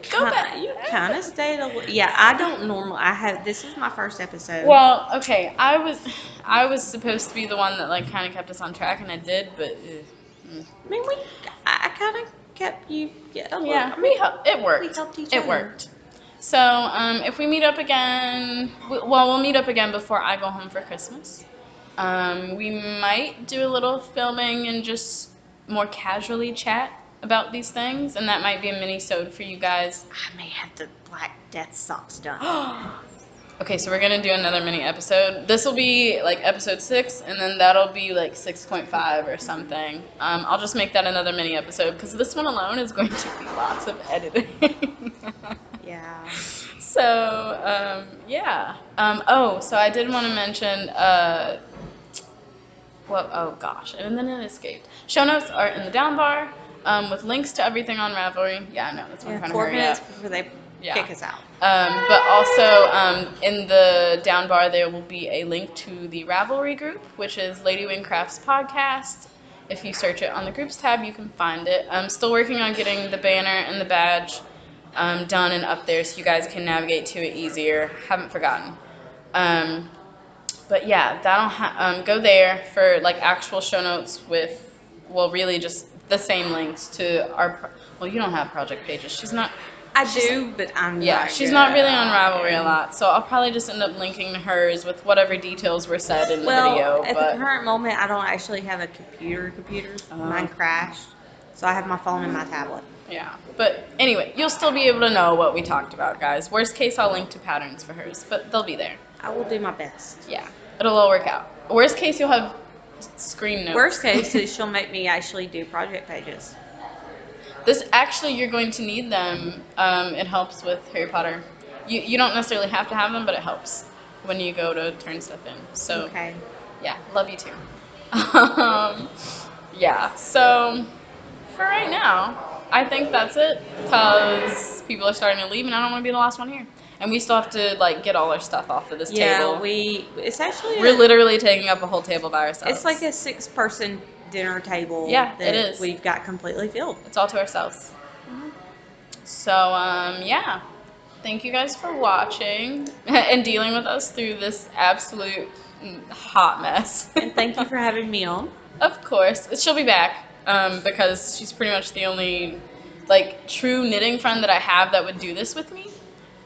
go back. You kind of stayed a little. Yeah, I don't normally. This is my first episode. Well, okay, I was supposed to be the one that like kind of kept us on track, and I did, but. I mean, I kind of kept you. Yeah, it worked. We helped each other. It worked. So, if we meet up again, we'll meet up again before I go home for Christmas. We might do a little filming and just more casually chat about these things, and that might be a mini-sode for you guys. I may have the Black Death socks done. Okay, so we're gonna do another mini episode. This will be like episode 6, and then that'll be like 6.5 or something. I'll just make that another mini episode, because this one alone is going to be lots of editing. Yeah. So, yeah. So I did want to mention, oh gosh, and then it escaped. Show notes are in the down bar, with links to everything on Ravelry. Yeah, I know, that's what I'm trying to hurry 4 minutes up. before they kick us out. But also, in the down bar there will be a link to the Ravelry group, which is Ladywing Crafts Podcast. If you search it on the groups tab, you can find it. I'm still working on getting the banner and the badge done and up there so you guys can navigate to it easier. Haven't forgotten. But yeah, that'll go there for like actual show notes with, really just the same links to our. You don't have project pages. She's not. I do, but I'm yeah, not she's good not really on Ravelry a lot, so I'll probably just end up linking to hers with whatever details were said in the video. At the current moment, I don't actually have a computer. Mine crashed, so I have my phone and my tablet. Yeah, but anyway, you'll still be able to know what we talked about, guys. Worst case, I'll link to patterns for hers, but they'll be there. I will do my best. Yeah, it'll all work out. Worst case, you'll have screen notes. Worst case is she'll make me actually do project pages. You're going to need them. It helps with Harry Potter. You don't necessarily have to have them, but it helps. when you go to turn stuff in. So Okay. yeah, love you too. um, yeah, so for right now, I think that's it because people are starting to leave, and I don't want to be the last one here. And we still have to like get all our stuff off of this Yeah, table. it's actually We're literally taking up a whole table by ourselves. it's like a 6-person dinner table Yeah, that it is. we've got completely filled. It's all to ourselves. So yeah, thank you guys for watching and dealing with us through this absolute hot mess. And thank you for having me on. Of course, she'll be back because she's pretty much the only like true knitting friend that I have that would do this with me.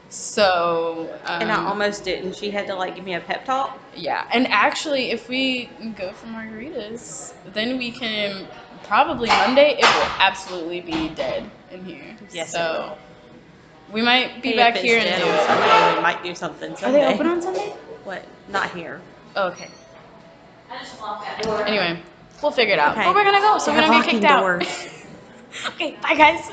So And I almost didn't. She had to like give me a pep talk. yeah, and actually, if we go for margaritas, then we can probably Monday. It will absolutely be dead in here. Yes, it so we might be Hey, back if here it's and dead do on it. Sunday, we might do something Are Sunday. they open on Sunday? What? Not here. Oh, okay. Anyway, we'll figure it out. Okay. But we're gonna go, so we're They're gonna get locking kicked out. doors. Okay, bye guys.